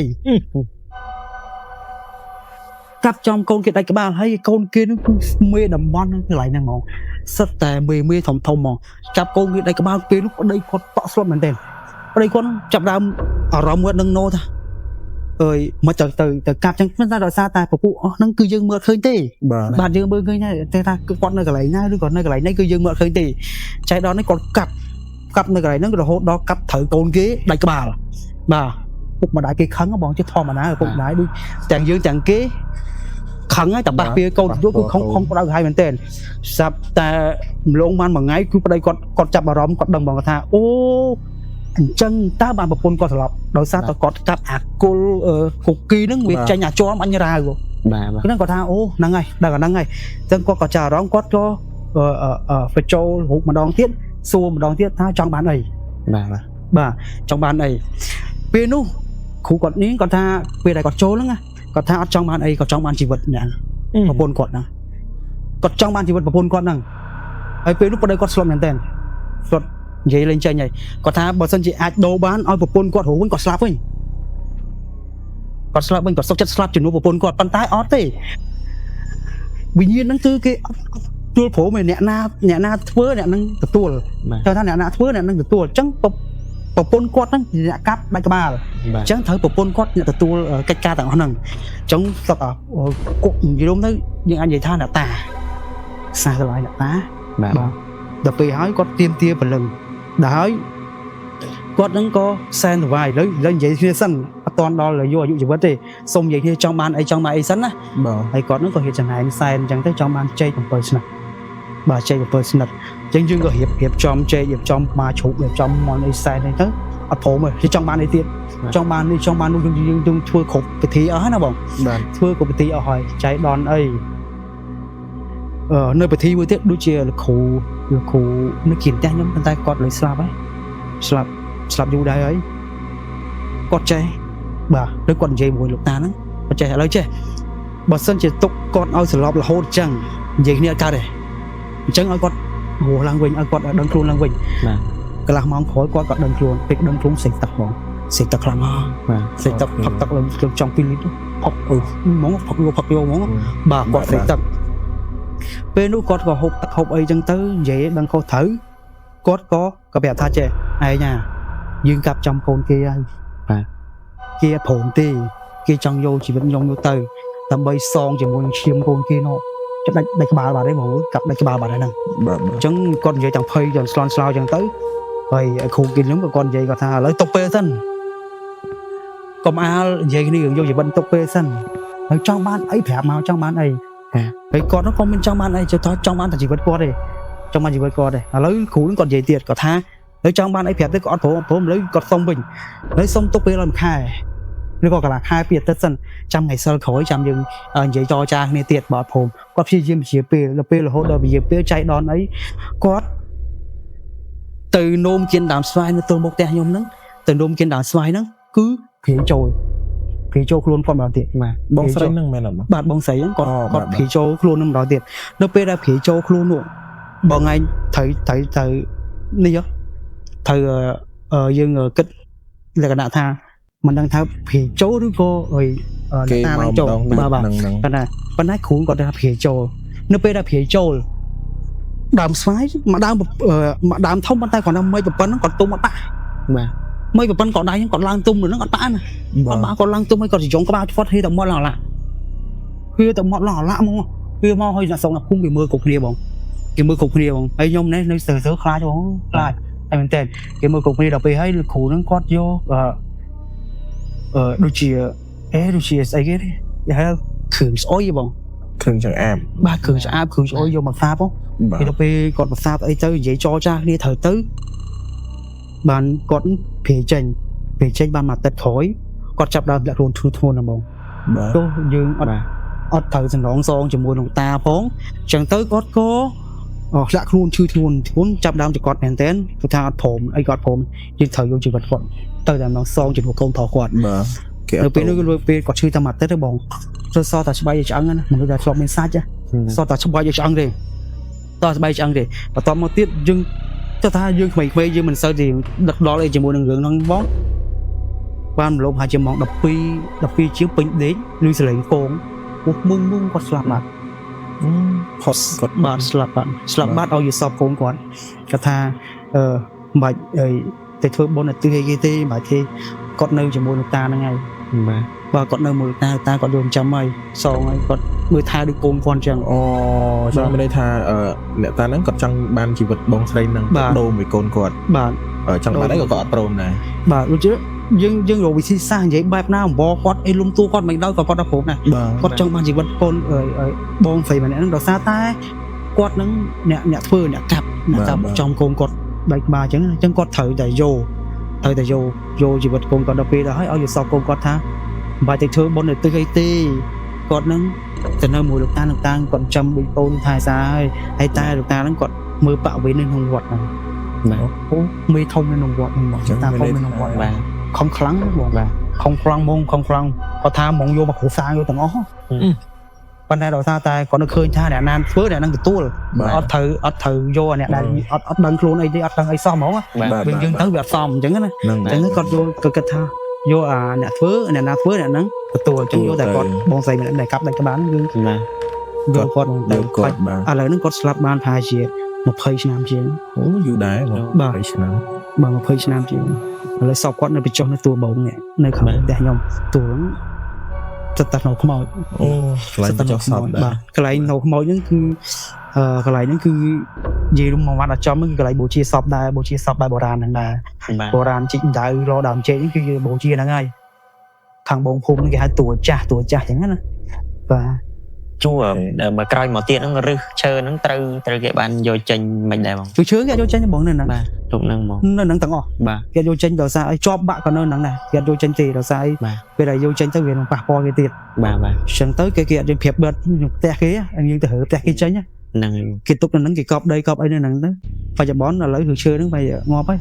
កូនគេនឹងគឺមេតំបន់ហ្នឹងកន្លែងហ្នឹងហ្មងសិតតែមេធំហ្មងចាប់កូនគេដាច់ក្បាលពេលនោះប្តីគាត់តក់ស្លុតមែនទែនប្តីគាត់ចាប់ដើមអារម្មណ៍មួយនឹងណូថាអើយមកទៅកាប់ចឹងមិនថាដោយសារតែពពួកអស់ហ្នឹងគឺយើងមើលឃើញទេបាទយើងមើលឃើញតែថាគាត់នៅកន្លែងណាឬក៏នៅកន្លែងនេះគឺយើងមើលឃើញទេចៃដន្យនេះគាត់កាប់នៅកន្លែងហ្នឹងរហូតដល់កាប់ត្រូវកូនគេដាច់ក្បាលបាទពុកម្ដាយគេខឹងបងជាធម្មតាពុកម្ដាយដូចទាំងយើងទាំងគេខឹងហើយតែបាសពីកូនយកគឺខំបដៅឲ្យមែនទែនស្រាប់តែម្លងបានមួយថ្ងៃគឺប្តីគាត់ចាប់អារម្មណ៍គាត់ដឹងបងថាអូអញ្ចឹងតើបានប្រពន្ធគាត់ស្លាប់ដោយសារតែគាត់កាប់អាគុលគូគីហ្នឹងវាចាញ់អាជាប់អញរាវបាទហ្នឹងគាត់ថាអូហ្នឹងហើយដល់ហ្នឹងហើយអញ្ចឹងគាត់ក៏ចាប់អារម្មណ៍គាត់ក៏បញ្ចូលរូបម្ដងទៀតសួរម្ដងទៀតថាចង់បានអីបាទចង់បានអីពេលនោះគ្រូគាត់នេះគាត់ថាពេលដែលគាត់ចូលហ្នឹងគាត់ថាអត់ចង់បានអីគាត់ចង់បានជីវិតអ្នកប្រពន្ធគាត់ហ្នឹងគាត់ចង់បានជីវិតប្រពន្ធគាត់ហ្នឹងហើយពេលនោះប្តីគាត់ស្លាប់មែនតើស្លាប់និយាយលេងចេញហើយគាត់ថាបើសិនជាអាចដូរបានឲ្យប្រពន្ធគាត់រស់វិញគាត់ស្លាប់វិញគាត់សុខចិត្តស្លាប់ជំនួសប្រពន្ធគាត់ប៉ុន្តែអត់ទេវិញ្ញាណហ្នឹងគឺគេអត់ទួលព្រមឯអ្នកណាធ្វើអ្នកនឹងទទួលគេថាអ្នកណាធ្វើអ្នកនឹងទទួលអញ្ចឹងប្រពន្ធគាត់ហ្នឹងអ្នកកាប់ដាច់ក្បាលអញ្ចឹងត្រូវប្រពន្ធគាត់អ្នកទទួលកិច្ចការទាំងអស់ហ្នឹងអញ្ចឹងស្លឹកគុកនិយាយទៅយើងអាចនិយាយថាអ្នកតាសាកន្លែងអ្នកតាបាទដល់ពេលហើយគាត់ទៀមទាព្រលឹងដល់ហើយគាត់ហ្នឹងក៏សែនទៅវាយឥឡូវនិយាយគ្នាសិនអត់តន់ដល់យកអាយុជីវិតទេសុំនិយាយគ្នាចង់បានអីសិនណាបាទហើយគាត់ហ្នឹងក៏រៀបចំហែងសែនអញ្ចឹងទៅចង់បានជ័យ7ឆ្នាំបាទជ័យ7ឆ្នាំអញ្ចឹងយើងក៏រៀបចំជ័យរៀបចំមកជ្រូករៀបចំមន់អីសែនអីទៅអត់ព្រមទេចង់បានអីទៀតចង់បាននេះនោះយើងធ្វើគ្រប់ពិធីអស់ហើយណាបងបាទធ្វើគ្រប់ពិធីអស់ហើយចៃដន្យអីនៅពិធីមួយទៀតដូចជាលោកគ្រូនៅគៀនផ្ទះខ្ញុំប៉ុន្តែគាត់លើស្លាប់ហើយស្លាប់យូរដែរហើយគាត់ចេះបាទដូចគាត់និយាយមួយលោកតាហ្នឹងគាត់ចេះឥឡូវចេះបើសិនជាទុកគាត់ឲ្យស្លាប់រហូតអញ្ចឹងនិយាយគ្នាអត់កើតទេអញ្ចឹងឲ្យគាត់រស់ឡើងវិញឲ្យគាត់ដឹងខ្លួនឡើងវិញបាទកន្លះម៉ោងក្រោយគាត់ក៏ដឹងខ្លួនពេលដឹងខ្លួនសេកទឹកបងសេកទឹកខ្លាំងណាស់បាទសេកទឹកផឹកទឹកឡើងចង់2លីត្រផឹកហ្មងផឹកយកហ្មងបាទគាត់សេកទឹកពេលនោះគាត់ក៏ហូបទឹកហូបអីចឹងទៅនិយាយដឹងខុសត្រូវគាត់ក៏ប្រាប់ថាចេះឯងយើងកាប់ចំកូនគេហើយបាទគេព្រមទេគេចង់យកជីវិតខ្ញុំយកទៅដើម្បីសងជាមួយនឹងឈាមកូនគេនោះចាប់ដាច់ក្បាលបាត់ហើយបងកាប់ដាច់ក្បាលបាត់ហើយហ្នឹងបាទអញ្ចឹងគាត់និយាយទាំងភ័យទាំងស្លន់ស្លោចឹងទៅហើយគ្រូគេខ្ញុំក៏គាត់និយាយគាត់ថាឥឡូវទុកពេលសិនកុំអាលនិយាយគ្នារឿងយកជីវិតទុកពេលសិនហើយចង់បានអីប្រាប់មកចង់បានអីហើយគាត់នោះក៏មិនចង់បានអីចង់បានតែជីវិតគាត់ទេចង់បានជីវិតគាត់ទេឥឡូវគ្រូនឹងគាត់និយាយទៀតគាត់ថា ហើយចង់បានអីប្រាប់ទៅក៏អត់ព្រមលើគាត់សុំវិញហើយសុំទុកពេលដល់មួយខែឬក៏កន្លះខែពីអាទិត្យសិនចាំថ្ងៃសិលក្រោយចាំយើងនិយាយចរចាគ្នាទៀតបើអត់ព្រមគាត់ព្យាយាមជាពេលដល់ពេលរហូតដល់វាពេលចៃដន្យអីគាត់ទៅនោមគៀនដើមស្វាយនៅទល់មុខផ្ទះខ្ញុំហ្នឹងទៅនោមគៀនដើមស្វាយហ្នឹងគឺព្រាយចូលខ្លួនគាត់ម្ដងទៀតបាទ បងស្រីហ្នឹងមែនអត់ បាទបងស្រីហ្នឹងគាត់ព្រាយចូលខ្លួននឹងម្ដងទៀតនៅពេលដែលព្រាយចូលខ្លួននោះបងឯងត្រូវនេះត្រូវយើងគិតលក្ខណៈថាមិនដឹងថាព្រាយចូលឬក៏គេមកចូលបាទប៉ុន្តែគ្រូគាត់ថាព្រាយចូលនៅពេលដែលព្រាយចូលដើមស្វាយមួយដើមធំប៉ុន្តែគាត់ថាមិនប៉ុណ្ណឹងគាត់ទុំអត់បាក់បាទមិនប៉ុណ្ណឹងគាត់ដៃគាត់ឡើងទុំនឹងអត់បាក់ណាគាត់ឡើងទុំហើយគាត់ចងក្បាលឆ្វត់ហេតែមកឡើងអាឡាគឺតែមកឡើងអាឡាមកវាមកហើយអ្នកសងភូមិគេមើលគ្រប់គ្នាបងគេមើលគ្រប់គ្នាបងហើយខ្ញុំនេះនៅសើខ្លាចបងខ្លាចតែមែនតើគេមើលគ្រប់គ្នាដល់ពេលហើយគ្រូនឹងគាត់យកដូចជាស្អីគេគេហៅគ្រឿងស្អុយបងគ្រឿងចង្អាបបាទគ្រឿងស្អាបគ្រឿងស្អុយយកមកសាបបងពេលដល់ពេលគាត់មកសាបអីទៅនិយាយចរចាគ្នាត្រូវទៅបានគាត់ព្រាយចេញបានមួយទឹកក្រោយគាត់ចាប់ដើមលាក់ខ្លួនធ្ងន់ណាបងទោះយើងអត់ត្រូវសំឡងសងជាមួយនឹងតាផងអញ្ចឹងទៅគាត់ក៏លាក់ខ្លួនឈឺធ្ងន់ចាប់ដើមទៅគាត់មែនតើគាត់ថាអត់ព្រមអីគាត់ព្រមយើងត្រូវយកជីវិតគាត់ទៅតែម្ដងសងជាមួយកូនប្រុសគាត់បាទនៅពេលនោះពេលគាត់ឈឺតែមួយទឹកទេបងទៅសតែច្បាយឆ្អឹងណាមនុស្សដែលធ្លាប់មានសាច់សតែច្បាយឆ្អឹងទេតស្បែកឆ្អឹងទេបន្ទាប់មកទៀតយើងថាយើងក្មេងៗយើងមិនសូវទីដឹកដល់អីជាមួយនឹងរឿងហ្នឹងបងបានម្លប់ហើយជាម៉ោង12ជាងពេញដេកលឺសលេងកងពុះមុំគាត់ស្លាប់បាត់ផុតគាត់បាទស្លាប់បាត់ឲ្យយសបកូនគាត់គាត់ថាមិនបាច់ទៅធ្វើបុណ្យឧទ្ទិសអីគេទេមិនទេគាត់នៅជាមួយនឹងតាហ្នឹងហើយបាទគាត់នៅមួយតាគាត់យកចាំហើយសងហើយគាត់មើលថែដូចកូនគាត់អញ្ចឹងចាំមិនន័យថាអ្នកតាហ្នឹងគាត់ចង់បានជីវិតបងស្រីហ្នឹងដូរមួយកូនគាត់បាទចង់បានអីក៏គាត់អត់ព្រមដែរបាទដូចជាយើងរកវិធីសាស្ត្រនិយាយបែបណាអង្វរគាត់អីលំទួគាត់មិនដល់ក៏គាត់អត់ព្រមដែរគាត់ចង់បានជីវិតកូនបងស្រីម្នាក់ហ្នឹងដោយសារតែគាត់នឹងអ្នកធ្វើអ្នកកាប់ចំកូនគាត់បែកក្បាលអញ្ចឹងគាត់ត្រូវតែយកជីវិតកូនគាត់ដល់ពេលដល់ហើយឲ្យយសកូនគាត់ថាមិនបាច់ទៅធ្វើបុណ្យឧទ្ទិសអីទេគាត់នឹងទៅនៅមួយលោកតាគាត់ចាំដូចកូនថែសាហើយតែលោកតាហ្នឹងគាត់មើលបវេនៅក្នុងវត្តហ្នឹងបាទមេធំនៅក្នុងវត្តហ្នឹងបងតាធំនៅក្នុងវត្តបាទខំខ្លាំងបងបាទខំខ្លាំងគាត់ថាហ្មងយកមកគ្រូសាយកទាំងអស់ប៉ុន្តែដោយសារតែគាត់នៅឃើញថាអ្នកណាធ្វើអ្នកនឹងទទួលអត់ត្រូវយកអ្នកដែលអត់ដឹងខ្លួនអីទេអត់ដឹងអីសោះហ្មងវិញយើងទៅវាអត់សមអញ្ចឹងណាអញ្ចឹងគាត់យកគាត់គិតថាយកអ្នកធ្វើអ្នកណាធ្វើអ្នកហ្នឹងទទួលអញ្ចឹងយកតែគាត់បងស្រីម្នាក់ដែលកាប់ដាច់ក្បាលគឺយកគាត់ទៅគាត់ឥឡូវហ្នឹងគាត់ស្លាប់បានប្រហែលជា20ឆ្នាំជាងអូយូរដែរ20ឆ្នាំបាទ20ឆ្នាំជាងឥឡូវសពគាត់នៅបញ្ចុះនៅទួលបងនេះនៅខាងផ្ទះខ្ញុំទួលចិត្តតែនៅខ្មោចអូកន្លែងបញ្ចុះសពបាទកន្លែងនៅខ្មោចហ្នឹងគឺកន្លែងហ្នឹងគឺនិយាយមកវត្តអចំហ្នឹងកន្លែងបូជាសពដែរបូជាសពបែបបុរាណហ្នឹងដែរបុរាណជីកដៅរដើមចេកហ្នឹងគឺបូជាហ្នឹងហើយខាងបងភូមិហ្នឹងគេហៅតួចាស់អញ្ចឹងណាបាទជួមកក្រោយមកទៀតហ្នឹងរឹសឈើហ្នឹងត្រូវគេបានយកចេញមិនដែរបងឈើគេយកចេញបងនៅហ្នឹងបាទទុកហ្នឹងហ្មងនៅហ្នឹងទាំងអស់គេយកចេញដោយសារឲ្យជាប់បាក់ក៏នៅហ្នឹងដែរគេយកចេញទេដោយសារឲ្យពេលដែលយកចេញទៅវានឹងប៉ះពាល់គេទៀតបាទអញ្ចឹងទៅគេអត់យកប្រៀបបិទផ្ទះគេយើងទៅរើផ្ទះគេចេញហ្នឹងគេទុកនៅហ្នឹងគេកប់ដីកប់អីនៅហ្នឹងទៅបច្ចុប្បន្នឥឡូវគឺឈើហ្នឹងបែរងាប់ហើយ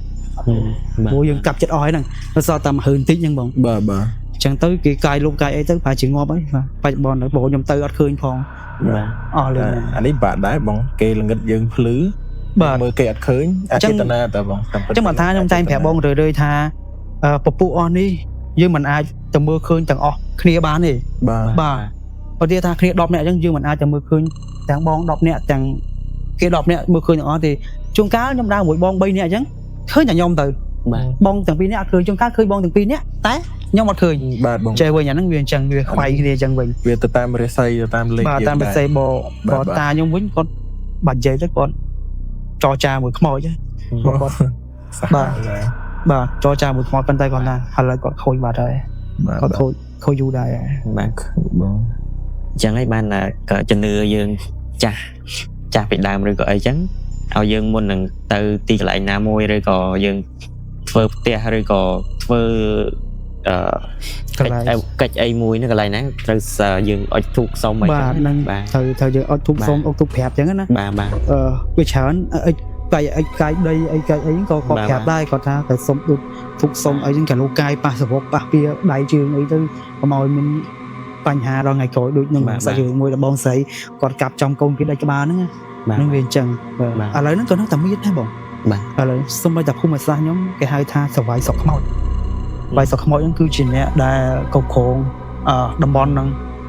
ព្រោះយើងកាប់ចិត្តអស់ហើយហ្នឹងទៅសល់តែមួយហឺនតិចហ្នឹងបងបាទអញ្ចឹងទៅគេកាយលុបកាយអីទៅប្រហែលជាងាប់ហើយបច្ចុប្បន្នបងខ្ញុំទៅអត់ឃើញផងបាទអស់លឿនអានេះបាក់ដែរបងគេល្ងិតយើងភ្លឺមើលគេអត់ឃើញអចេតនាតើបងអញ្ចឹងបើថាខ្ញុំតែងប្រាប់បងរឿយៗថាពពុះអស់នេះយើងមិនអាចទៅមើលឃើញទាំងអស់គ្នាបានទេបាទបើនិយាយថាគ្នា10នាក់អញ្ចឹងយើងមិនអាចទៅមើលឃើញទាំងបង10នាក់ទាំងគេ10នាក់មើលឃើញទាំងអស់ទេជួនកាលខ្ញុំដើរមួយបង3នាក់អញ្ចឹងឃើញតែខ្ញុំទៅបងទាំង2នាក់អត់ឃើញជួនកាលឃើញបងទាំង2នាក់តែខ្ញុំអត់ឃើញបាទបងចេះវិញអាហ្នឹងវាអញ្ចឹងវាខ្វាយគ្នាអញ្ចឹងវិញវាទៅតាមរាសីទៅតាមលេខបាទតាមរាសីបងតាខ្ញុំវិញគាត់បាច់និយាយទៅគាត់ចរចាមួយខ្មោចគាត់បាទចរចាមួយខ្មោចប៉ុន្តែគាត់ថាឥឡូវគាត់ខូចបាត់ហើយគាត់ខូចយូរដែរបាទបងអញ្ចឹងហើយបានជំនឿយើងចាស់ពីដើមឬក៏អីចឹង ឲ្យយើងមុននឹងទៅទីកន្លែងណាមួយឬក៏យើងធ្វើផ្ទះឬក៏ធ្វើកិច្ចអីមួយនៅកន្លែងហ្នឹងត្រូវយើងអុជធូបសុំអីបាទហ្នឹងត្រូវយើងអុជធូបសុំអុជធូបប្រាប់អញ្ចឹងណាបាទវាច្រើនកាយដីអីកាយអីក៏គាត់ប្រាប់ដែរគាត់ថាទៅសុំដូចធូបសុំអីចឹងក៏លោកកាយប៉ះសរុបប៉ះពីដៃជើងអីទៅកុំឲ្យមានបញ្ហាដល់ថ្ងៃក្រោយដូចនឹងសាច់រឿងមួយរបស់បងស្រីគាត់កាប់ចំកូនគេដាច់ក្បាលហ្នឹងនឹងវាអញ្ចឹងឥឡូវហ្នឹងក៏នៅតែមានដែរបងបាទឥឡូវសូម្បីតែភូមិសាស្ត្រខ្ញុំគេហៅថាសវាយសុកខ្មោចវាយសុកខ្មោចហ្នឹងគឺជាអ្នកដែលគ្រប់គ្រងតំបន់ហ្នឹង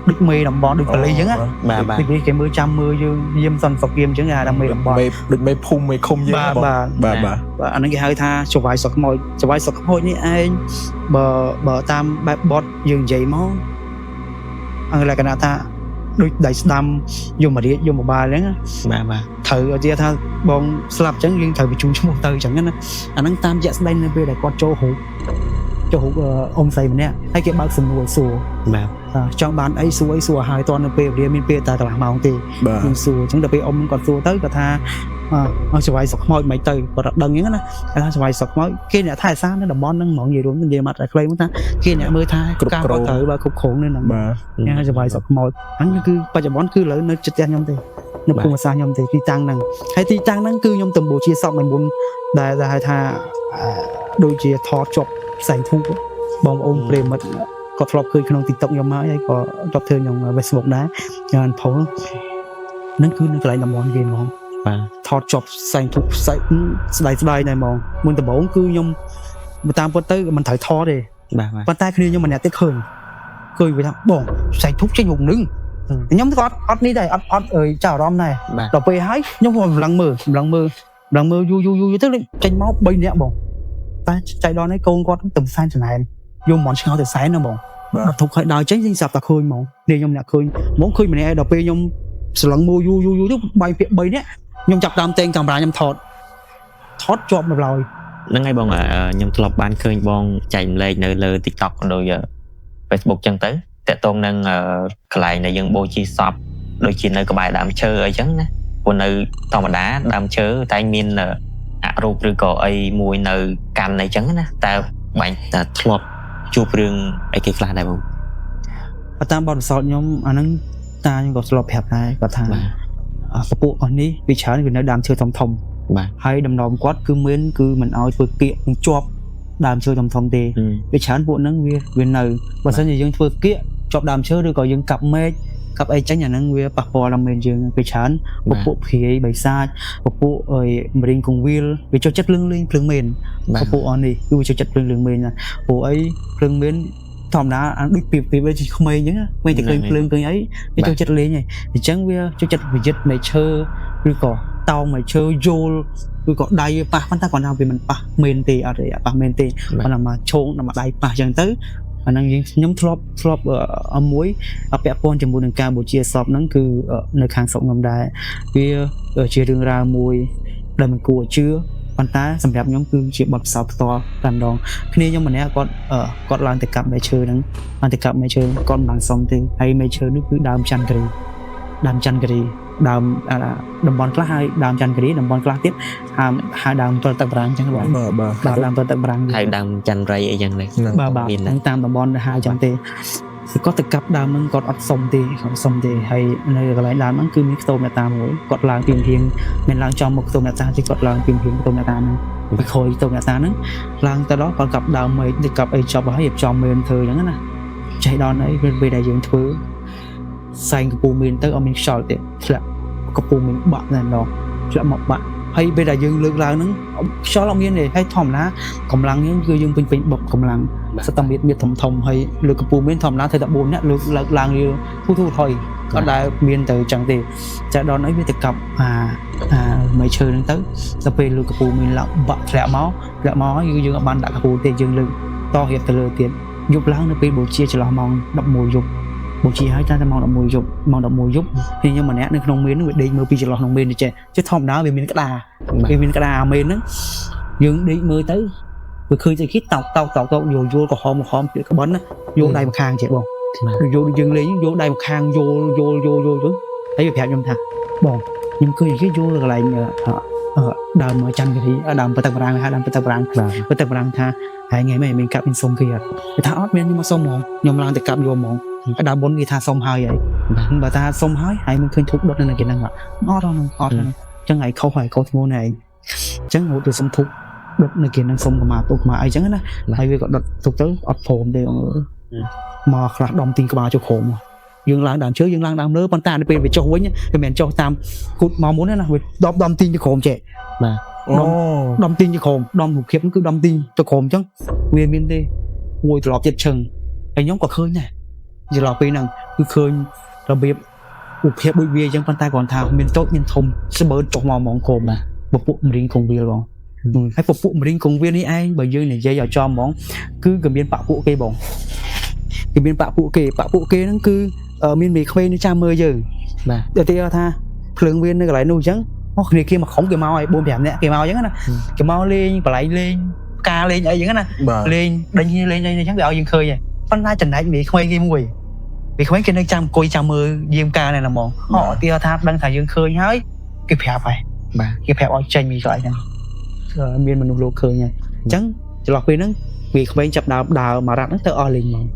ដូចមេតំបន់ដូចប៉ូលីសអញ្ចឹងបាទគេមើលចាំមើលយើងយាមសន្តិសុខយាមអញ្ចឹងគេហៅថាមេតំបន់ដូចមេភូមិមេឃុំយើងបាទអាហ្នឹងគេហៅថាសវាយសុកខ្មោចសវាយសុកខ្មោចនេះឯងបើតាមបែបបទយើងនិយាយមកលក្ខណៈថាដូចដៃស្ដាំយមរាជយមបាលអញ្ចឹងបាទត្រូវឲ្យជាថាបងស្លាប់អញ្ចឹងយើងត្រូវបញ្ជូនឈ្មោះទៅអញ្ចឹងណាអាហ្នឹងតាមជាក់ស្ដែងនៅពេលដែលគាត់ចូលរូបអ៊ំស្រីម្នាក់ហើយគេបើកសំណួរសួរបាទចង់បានអីសួរឲ្យតនៅពេលវេលាមានពេលតែកន្លះម៉ោងទេយើងសួរអញ្ចឹងដល់ពេលអ៊ំគាត់សួរទៅគាត់ថាសវាយសុកខ្មោចមិនទៅគាត់ដឹងអញ្ចឹងណាថាសវាយសុកខ្មោចគេអ្នកថែសារនៅតំបន់ហ្នឹងហ្មងនិយាយរួមនិយាយមកតែខ្លីមកថាគេអ្នកមើលថាការគាត់ត្រូវបើគ្រប់គ្រងនៅហ្នឹងបាទសវាយសុកខ្មោចហ្នឹងគឺបច្ចុប្បន្នគឺឥឡូវនៅចិត្តខ្ញុំទេនៅភូមិសាស្ត្រខ្ញុំទេទីតាំងហ្នឹងហើយទីតាំងហ្នឹងគឺខ្ញុំទំបូជាសពមួយមុនដែលហៅថាដូចជាថតជាប់ផ្សែងធូបបងប្អូនប្រិមិត្តគាត់ធ្លាប់ឃើញក្នុង TikTok ខ្ញុំហើយក៏ធ្លាប់ធ្វើក្នុង Facebook ដែរយ៉ាងផលហ្នឹងគឺនៅកន្លែងតំបន់គេហ្មងបាទថតជាប់ផ្សែងធូបស្ដាយដែរហ្មងមុនដំបូងគឺខ្ញុំតាមពិតទៅមិនត្រូវថតទេបាទប៉ុន្តែគ្នាខ្ញុំម្នាក់ទៀតឃើញវាថាបងផ្សែងធូបចេញមុខនឹងខ្ញុំគាត់អត់នេះដែរអត់អើយចាអារម្មណ៍ដែរដល់ពេលហើយខ្ញុំក៏ម្លឹងមើលយូរទៅចេញមក3នាក់បងតែចៃដល់នេះកូនគាត់ទៅសែនចំណែនយកហ្មងឆ្ងល់ទៅសែនណាបងដល់ធុកឲ្យដើរចេញវិញស្រាប់តែឃើញហ្មងនេះខ្ញុំអ្នកឃើញហ្មងឃើញម្នាក់ឯងដល់ពេលខ្ញុំស្លឹងមើលយូរទៅបាយពាក្យ3នាក់ខ្ញុំចាប់តាមតែងកាមេរ៉ាខ្ញុំថតជាប់មកឡើយហ្នឹងហើយបងខ្ញុំធ្លាប់បានឃើញបងចែកម្លែកនៅលើ TikTok ដូច Facebook ចឹងទៅតាក់ទងនឹងកន្លែងដែលយើងបូជាសពដូចជានៅក្បែរដើមឈើអីចឹងណាព្រោះនៅធម្មតាដើមឈើតែមានអរូបឬក៏អីមួយនៅកាន់អីចឹងណាតើបាញ់តែធ្លាប់ជួបរឿងអីគេខ្លះដែរបងតាមបទពិសោធន៍ខ្ញុំអាហ្នឹងតាខ្ញុំក៏ធ្លាប់ប្រាប់ដែរគាត់ថាពពួកអស់នេះវាច្រើនវានៅដើមឈើធំបាទហើយដំណំគាត់គឺមិនឲ្យធ្វើគៀកនឹងជាប់ដើមឈើធំទេវាច្រើនពួកហ្នឹងវានៅបើមិនជាយើងធ្វើគៀកជាប់ដើមឈើឬក៏យើងកាប់មែកកាប់អីចាញ់អាហ្នឹងវាប៉ះពាល់ដល់មែនយើងវាច្រើនពពួកព្រាយបិសាចពពួកមរៀងកងវិលវាចូលចិត្តលឹងលេងភ្លើងមែនពពួកអស់នេះគឺវាចូលចិត្តភ្លើងមែនណាព្រោះអីភ្លើងមែនធម្មតាដូចពីវាជាក្មេងអញ្ចឹងមិនតែឃើញភ្លើងឃើញអីវាចូលចិត្តលេងហើយអញ្ចឹងវាចូលចិត្តវិចិត្រនៃឈើឬក៏តោងនៃឈើយល់ឬក៏ដៃប៉ះប៉ុន្តែគាត់ថាវាមិនប៉ះមែនទេអត់ទេប៉ះមែនទេប៉ុន្តែមកឈោងដល់មកដៃប៉ះអញ្ចឹងទៅអាហ្នឹងខ្ញុំធ្លាប់មួយពាក់ព័ន្ធជាមួយនឹងការបូជាសពហ្នឹងគឺនៅខាងស្រុកខ្ញុំដែរវាជារឿងរ៉ាវមួយដែលមិនគួរជឿប៉ុន្តែសម្រាប់ខ្ញុំគឺជាបទពិសោធន៍ផ្ទាល់តែម្ដងគ្នាខ្ញុំម្នាក់គាត់ឡើងទៅកាប់មែកឈើហ្នឹងឡើងទៅកាប់មែកឈើគាត់មិនបានសុំទេហើយមែកឈើនេះគឺដើមច័ន្ទគិរីដើមតំបន់ខ្លះហើយដើមច័ន្ទគិរីតំបន់ខ្លះទៀតហៅដើមទល់ទឹកប្រាំងអញ្ចឹងបាទដើមទល់ទឹកប្រាំងហៅដើមច័ន្ទរីអីយ៉ាងនេះមានតាមតំបន់ហៅអញ្ចឹងទេគាត់ទៅកាប់ដើមហ្នឹងគាត់អត់សុំទេហើយនៅកន្លែងដើមហ្នឹងគឺមានខ្ទមអ្នកតាមួយគាត់ឡើងពីរៀងមានឡើងចំមកខ្ទមអ្នកតាទីគាត់ឡើងពីរៀងខ្ទមអ្នកតាហ្នឹងពីខ້ອຍខ្ទមអ្នកតាហ្នឹងឡើងទៅដល់គាត់កាប់ដើមមេឃទៅកាប់អីចប់ហើយរៀបចំមែនធ្វើអញ្ចឹងណាចេះដល់អីពេលដែលយើងធ្វើសែងកពូមានទៅអត់មានខ្យល់ទេធ្លាក់កពូមានបាក់តែម្ដងធ្លាក់មកបាក់ហើយពេលដែលយើងលើកឡើងហ្នឹងខ្យល់អត់មានទេហើយធម្មតាកម្លាំងយើងគឺយើងពេញបុកកម្លាំងសតមានធំហើយលើកពូមានធម្មតាធ្វើតែ4នាក់លើកឡើងរៀលធូថយគាត់ដែលមានទៅចឹងទេចាដល់អីវាទៅកាប់មេឈើហ្នឹងទៅដល់ពេលលើកពូមានឡើងបាក់ធ្លាក់មកហើយយើងអត់បានដាក់កពូទេយើងលើកតរៀបទៅលើទៀតយប់ឡើងនៅពេលបូជាចន្លោះម៉ោង11យប់បូជាហើយតែម៉ោង11យប់ពេលខ្ញុំម្នាក់នៅក្នុងមេននឹងវាដេកមើលពីចន្លោះក្នុងមេនទៅចេះធម្មតាវាមានក្តារអាមេនហ្នឹងយើងដេកមើលទៅវាឃើញតែគេតោកយល់ក្រហមពីក្បិនណាយល់ដៃម្ខាងចេះបងយល់យើងលេងយល់ដៃម្ខាងយល់ហើយវាប្រាប់ខ្ញុំថាបងខ្ញុំឃើញគេយល់កន្លែង ដើមច័ន្ទគិរីដើមបតបរាំងដើមបតបរាំងបតបរាំងថាហើយថ្ងៃនេះមានកាប់មានសុំគេគេថាអត់មានមកសុំហ្មងខ្ញុំឡើងទៅកាប់យកហ្មងដើមបុនគេថាសុំហើយបើថាសុំហើយមិនឃើញធុកដុតនៅគេហ្នឹងអត់ចឹងហើយខុសហើយខុសធ្ងន់ហើយចឹងហូតទៅសុំធុកដុតនៅគេហ្នឹងសុំកម្មាទុកកម្មាអីចឹងណាហើយវាក៏ដុតធុកទៅអត់ព្រមទេមកខ្លះដំទីក្បាលចុះក្រោមយើងឡើងដើមឈើយើងឡើងដើមលើប៉ុន្តែពេលវាចុះវិញវាមិនចុះតាមគូតមកមុនណាវាដំទីចុះក្រោមចេះបាទដំទីចុះក្រោមដំរូបភាពគឺដំទីចុះក្រោមចឹងវាមានទេមួយត្រឡប់ចិត្តឈឹងហើយខ្ញុំក៏ឃើញដែរច្រឡំពេលហ្នឹងគឺឃើញរបៀបរូបភាពដូចវាចឹងប៉ុន្តែគ្រាន់ថាមានតូចមានធំស្បើចុះមកហ្មងក្រោមបាទពពួកមរៀងកងវាលបងហើយពពួកមរៀងកងវាលនេះឯងបើយើងនិយាយឲ្យចំហ្មងគឺក៏មានបពួកគេបងគេមានបពួកគេហ្នឹងគឺមានមេខ្វេនៅចាំមើលយើងបាទទៅទីថាភ្លើងវានៅកន្លែងនោះអញ្ចឹងគ្នាគេមកក្រុមគេមកឲ្យ 4-5 នាក់គេមកអញ្ចឹងណាគេមកលេងបលែងលេងការលេងអីអញ្ចឹងណាលេងដេញលេងអីអញ្ចឹងវាឲ្យយើងឃើញប៉ុន្តែចំណែកមេខ្វេគេមួយមេខ្វេគេនៅចាំអង្គុយចាំមើលយាមការនេះណាហ្មងទីថាដឹងថាយើងឃើញហើយគេប្រាប់ហើយបាទគេប្រាប់ឲ្យចេញពីកន្លែងហ្នឹងមានមនុស្សលោកឃើញហើយអញ្ចឹងចន្លោះពេលហ្នឹងមេខ្វេចាប់ដើរមករ៉ាត់ហ្នឹងទៅអស់លេងហ្មង